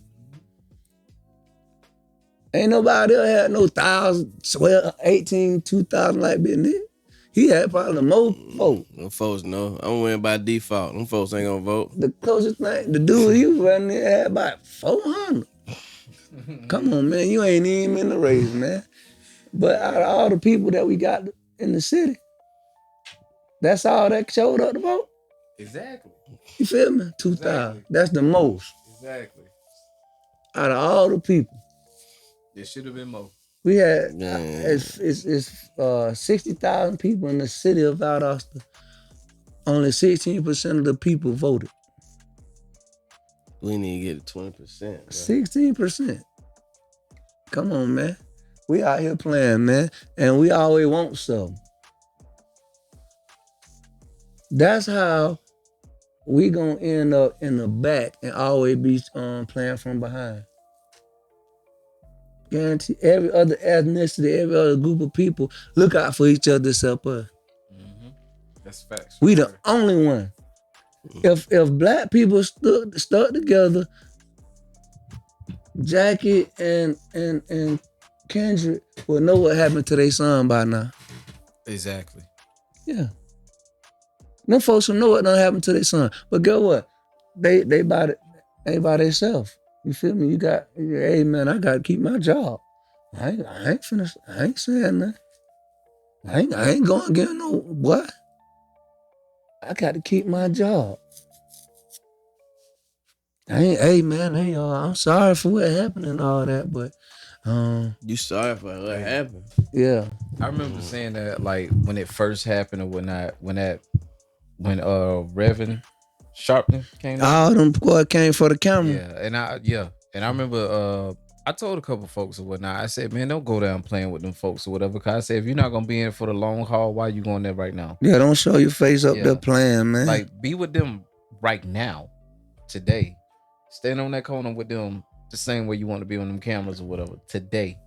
Ain't nobody else had no 1,000, 12, 18, 2,000 like Big Nick. He had probably the most votes. Them folks know. I'm winning by default. Them folks ain't gonna vote. The closest thing, the dude he was running there had about 400. Come on, man. You ain't even in the race, man. But out of all the people that we got in the city, that's all that showed up to vote. Exactly. You feel me? 2,000. Exactly. That's the most. Exactly. Out of all the people. It should have been more. We had it's 60,000 people in the city of Valdosta. Only 16% of the people voted. We need to get to 20%. 16%. Come on, man. We out here playing, man. And we always want something. That's how we gonna end up in the back and always be playing from behind. Guarantee every other ethnicity, every other group of people look out for each other except us. Mm-hmm. That's facts. We the only one. If black people stuck together, Jackie and Kendrick would know what happened to their son by now. Exactly. Yeah. Them folks will know what done happened to their son. But guess what? They by themselves. You feel me? Hey man, I gotta keep my job. I ain't saying nothing. I ain't going against no boy. I gotta keep my job. Hey man, I'm sorry for what happened and all that, but you sorry for what happened. Yeah. I remember saying that like when it first happened or whatnot, when Reverend Sharpton came out. All them boy came for the camera. And I remember I told a couple folks or whatnot. I said, man, don't go down playing with them folks or whatever. Cause I said, if you're not gonna be in for the long haul, why you going there right now? Yeah, don't show your face up there playing, man. Like be with them right now, today. Stand on that corner with them the same way you want to be on them cameras or whatever. Today.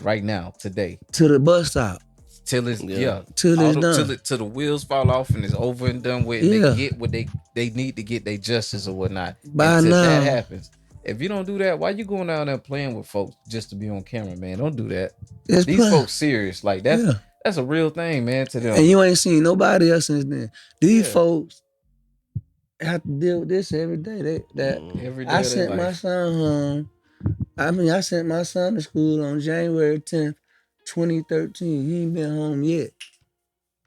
Right now, today. To the bus stop. Till it's till it's done. Till the wheels fall off and it's over and done with. And they get what they need to get their justice or whatnot. By until now that happens. If you don't do that, why you going down there playing with folks just to be on camera, man? Don't do that. These folks serious. Like that's a real thing, man, to them. And you ain't seen nobody else since then. These folks have to deal with this every day. Every day I sent my son home. I sent my son to school on January 10th, 2013. He ain't been home yet.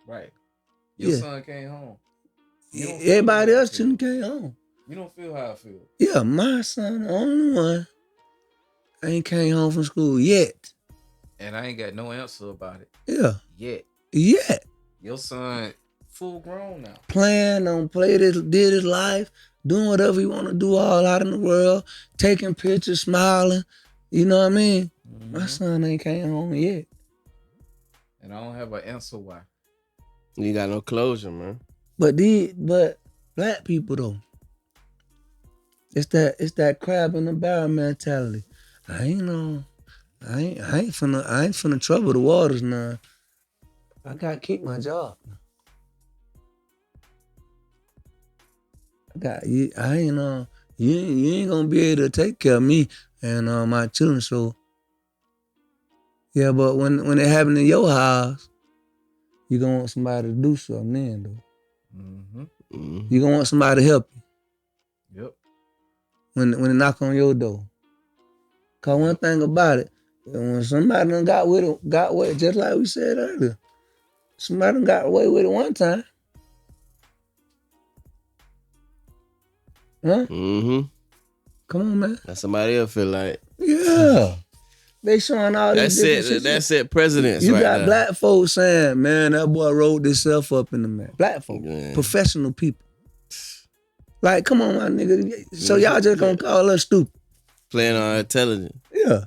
Right. Your son came home. Everybody else came home. You don't feel how I feel. Yeah, my son, the only one, ain't came home from school yet. And I ain't got no answer about it. Yeah. Yet. Your son full grown now. Playing, did his life, doing whatever he want to do all out in the world, taking pictures, smiling. You know what I mean? Mm-hmm. My son ain't came home yet. And I don't have an answer why. You got no closure, man. But black people though, it's that crab in the barrel mentality. I ain't finna trouble the waters now. I gotta keep my job. You ain't gonna be able to take care of me and my children. So yeah, but when it happen in your house, you gonna want somebody to do something then though. Mm-hmm. You gonna want somebody to help you. Yep. When they knock on your door. Cause one thing about it, when somebody done got away, just like we said earlier, somebody done got away with it one time. Huh? Mm-hmm. Come on, man. That's somebody else feel like. Yeah. They showing all these That's it, presidents you right got now. Black folks saying, man, that boy rolled himself up in the man. Black folks, professional people. Like, come on, my nigga. So y'all just gonna call us stupid. Playing on intelligence. Yeah.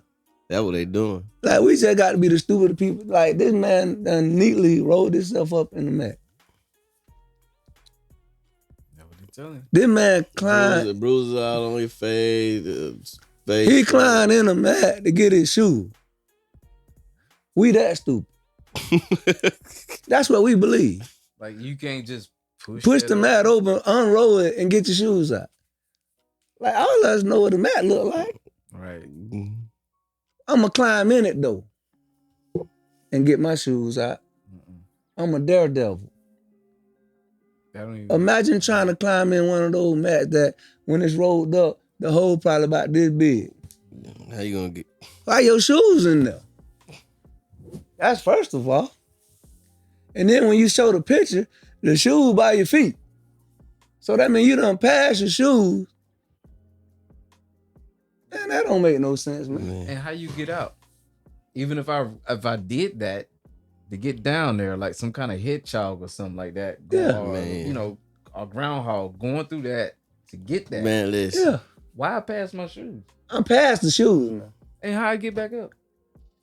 That's what they doing. Like, we just got to be the stupid people. Like, this man done neatly rolled himself up in the mat. That's what they telling you. This man climbed. Bruises all on your face. He climbed in the mat to get his shoe. We that stupid. That's what we believe. Like, you can't just push the mat open, unroll it, and get your shoes out. Like, all of us know what the mat look like. Right. I'm going to climb in it, though, and get my shoes out. I'm a daredevil. Imagine trying to climb in one of those mats that, when it's rolled up, the hole probably about this big. How you gonna get? Why your shoes in there? That's first of all. And then when you show the picture, the shoes by your feet. So that means you done pass your shoes. Man, that don't make no sense, man. And how you get out? Even if I did that to get down there, like some kind of hedgehog or something like that, man. You know, a groundhog going through that to get that. Man, listen. Yeah. Why I pass my shoes? I'm past the shoes now. And how I get back up?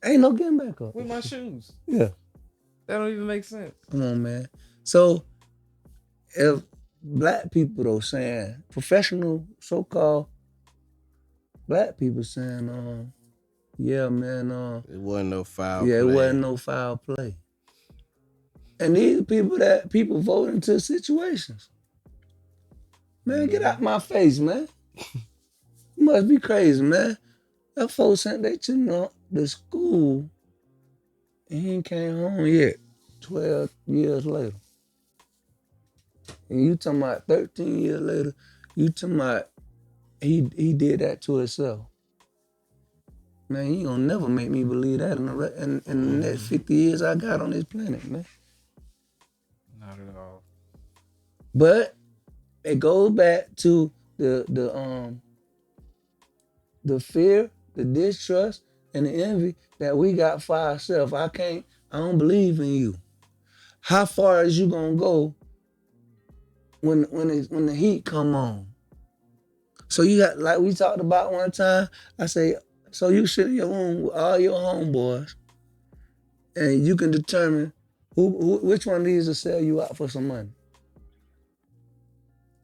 Ain't no getting back up. With my shoes. Yeah. That don't even make sense. Come on, man. So, if black people, though, saying, professional, so-called black people saying, yeah, man. It wasn't no foul play. Yeah, it wasn't no foul play. And these are people vote into situations. Man, get out my face, man. You must be crazy, man. That folks sent their children to school and he ain't came home yet, 12 years later. And you talking about 13 years later, you talking about he did that to himself. Man, you gonna never make me believe that in the next 50 years I got on this planet, man. Not at all. But it goes back to the fear, the distrust, and the envy that we got for ourselves. I don't believe in you. How far is you gonna go when the heat come on? So you got, like we talked about one time, I say, so you sit in your room with all your homeboys and you can determine which one of these will sell you out for some money.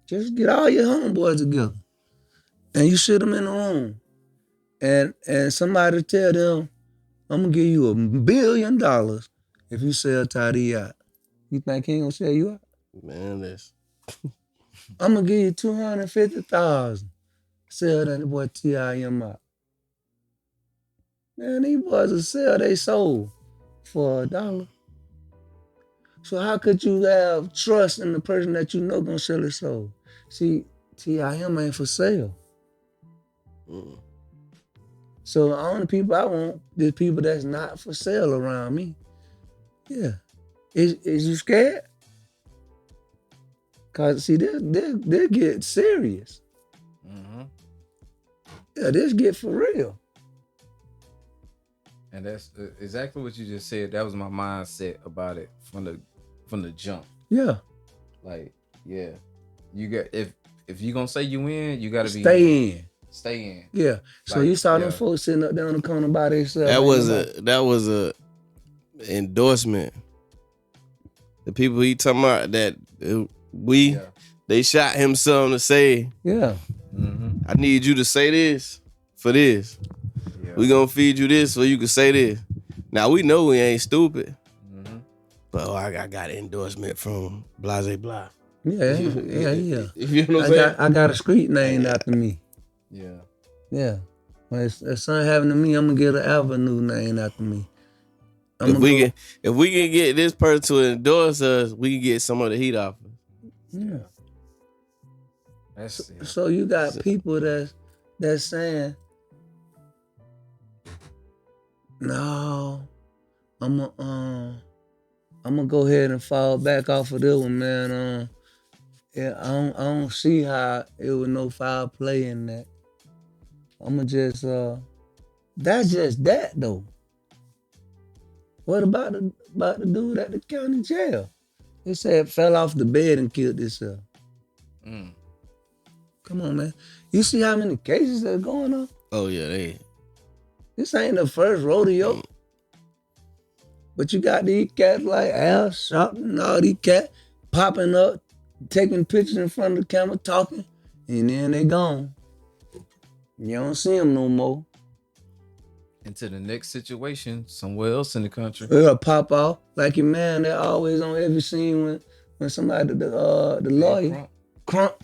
Just get all your homeboys together and you sit them in the room and somebody tell them, I'm gonna give you $1 billion if you sell Toddy out. You think he ain't gonna sell you out? Man, that's... I'm gonna give you $250,000. Sell that boy T.I.M. out. Man, these boys will sell their soul for $1. So how could you have trust in the person that you know gonna sell his soul? See, T.I.M. ain't for sale. So the only people I want is people that's not for sale around me. Yeah. Is you scared? Cause see, they'll get serious. Mm-hmm. Yeah, this get for real. And that's exactly what you just said. That was my mindset about it from the jump. Yeah. Like, yeah, you got if you gonna say you in, you gotta stay in. Yeah. So you saw them folks sitting up there on the corner by themselves. That was a endorsement. The people he talking about that they shot him something to say. Yeah. Mm-hmm. I need you to say this for this. Yeah. We gonna feed you this so you can say this. Now we know we ain't stupid. Mm-hmm. But I got an endorsement from Blase Blah. Yeah. You know what I'm saying? I got a street named after me. Yeah. Yeah. When it's something happened to me, I'm gonna get an avenue named after me. If we can get this person to endorse us, we can get some of the heat off. Yeah. So you got people that's saying, no, I'm gonna go ahead and fall back off of this one, man. Yeah, I don't see how it was no foul play in that. I'ma just that's just that though. What about the dude at the county jail? They said fell off the bed and killed himself. Come on, man. You see how many cases that are going on? Oh yeah, This ain't the first rodeo. But you got these cats like Al Sharpton and all these cats popping up, taking pictures in front of the camera, talking, and then they gone. You don't see them no more. Into the next situation somewhere else in the country. It'll pop off. Like your man, they're always on every scene when somebody, the lawyer, Crump,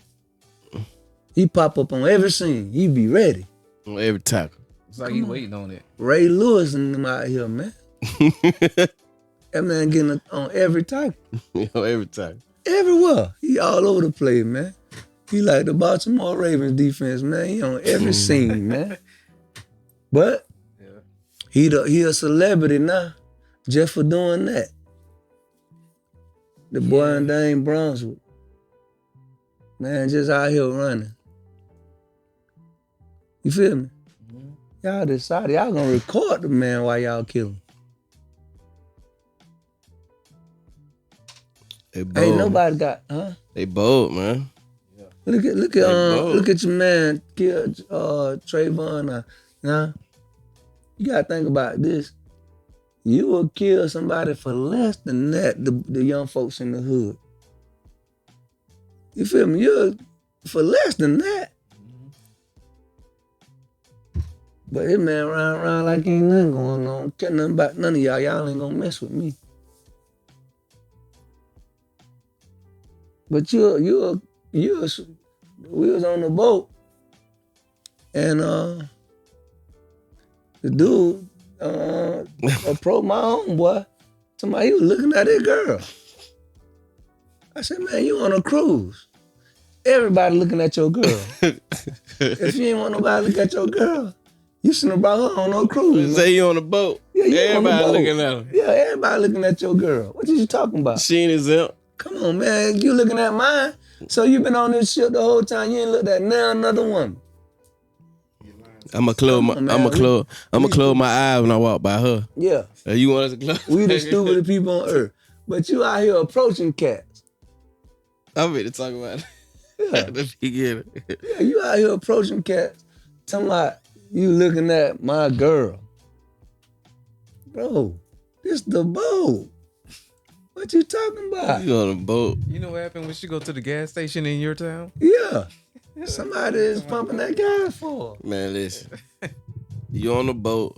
he pop up on every scene. He be ready. On every tackle. It's like he waiting on it. Ray Lewis and them out here, man. That man getting on every tackle. Every tackle. Everywhere. He all over the place, man. He like the Baltimore Ravens defense, man. He on every scene, man. But he a celebrity now, just for doing that. The boy in Dane Brunswick, man, just out here running. You feel me? Mm-hmm. Y'all decided y'all gonna record the man while y'all kill him. Ain't nobody got, huh? They bold, man. Yeah. Look at your man killed Trayvon. Now, you gotta think about this. You will kill somebody for less than that, the young folks in the hood. You feel me? You're for less than that. But this man around like ain't nothing going on. Care nothing about none of y'all. Y'all ain't gonna mess with me. But we was on the boat, and the dude approached my homeboy. Somebody, he was looking at that girl. I said, man, you on a cruise. Everybody looking at your girl. If you ain't want nobody to look at your girl, you shouldn't have brought her on no cruise. Say you on a boat. Yeah, you everybody on the boat. Looking at her. Yeah, everybody looking at your girl. What you talking about? She ain't exempt. Come on, man. You looking at mine? So you been on this ship the whole time. You ain't looked at now another woman. I'ma close my eyes when I walk by her. Yeah. You want us to close? We the stupidest people on earth. But you out here approaching cats. I'm ready to talk about it. Yeah. Let me get it. Yeah, you out here approaching cats. Talking about you looking at my girl. Bro, this the boat. What you talking about? You on a boat. You know what happened when she go to the gas station in your town? Yeah. Somebody is pumping that gas for her. Man, listen. You on the boat.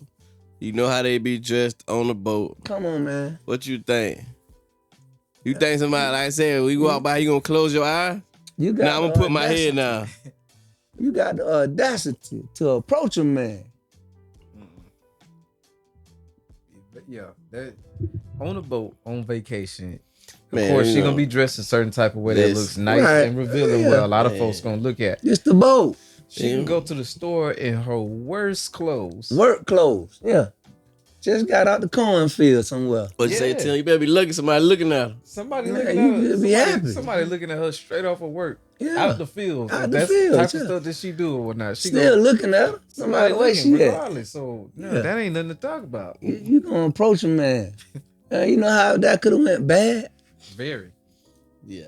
You know how they be dressed on the boat. Come on, man. What you think? You think somebody, like I said, when you walk by, you gonna close your eye? You got Now I'm gonna put my head down. You got the audacity to approach a man. Yeah, that on a boat, on vacation. Of Man, course, you she know, gonna be dressed a certain type of way that looks nice Right. and revealing. Yeah. Well, a lot of folks gonna look at. It's the boat. She can go to the store in her worst clothes. Work clothes. Yeah. Just got out the cornfield somewhere. What you say, Tim? You better be lucky somebody looking at her. Somebody Man, looking you at her. could be happy. Somebody looking at her straight off of work. Yeah. Out the field. Out the That's field, the type yeah. of stuff that she do or whatnot. She Still gonna, looking at her. Somebody where looking she at. regardless. So no, Yeah. that ain't nothing to talk about. You gonna approach a man. You know how that could have went bad? Very. Yeah.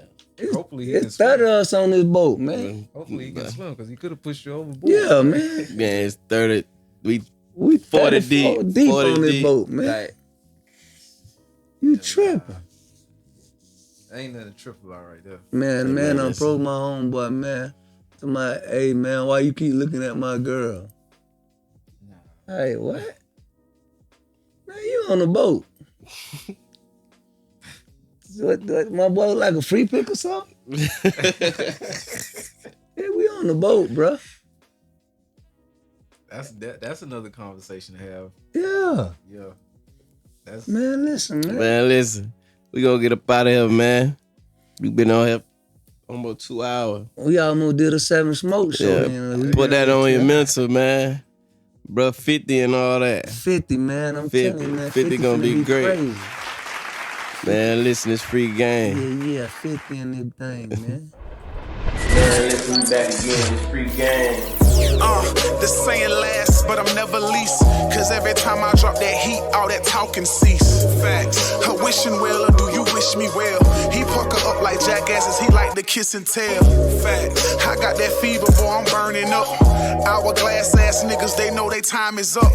Hopefully he can It's 30 swim. of us on this boat, man. Hopefully he can swim because he could have pushed you overboard. Yeah, man. Man, it's 30. We We 40 34 deep. 40 on this deep. boat, man. Like, You tripping. Ain't nothing to trip about right there. Man, man, I'm listen. approached my homeboy, man. To my, hey, man, why you keep looking at my girl? Hey, what? Man, you on the boat. what, my boy look like a free pick or something? Yeah, we on the boat, bruh. That's another conversation to have. Yeah. Yeah. That's Man, listen, man. man, listen. We gonna get up out of here, man. We been on here almost 2 hours. We almost did a 7 Smoke show. Yeah. You know, we Put that on your yeah. mental, man. Bruh, 50 and all that. 50, man. I'm 50. telling you, man. 50 gonna be great. Crazy. Man, listen, it's free game. Yeah, 50 in this thing, man. Man, listen, we back again. It's free game. The saying lasts, but I'm never least. Cause every time I drop that heat, all that talking cease. Facts. Her wishing well, or do you wish me well? He pucker up like jackasses, he like to kiss and tell. Facts. I got that fever, boy, I'm burning up. Hourglass ass niggas, they know they time is up.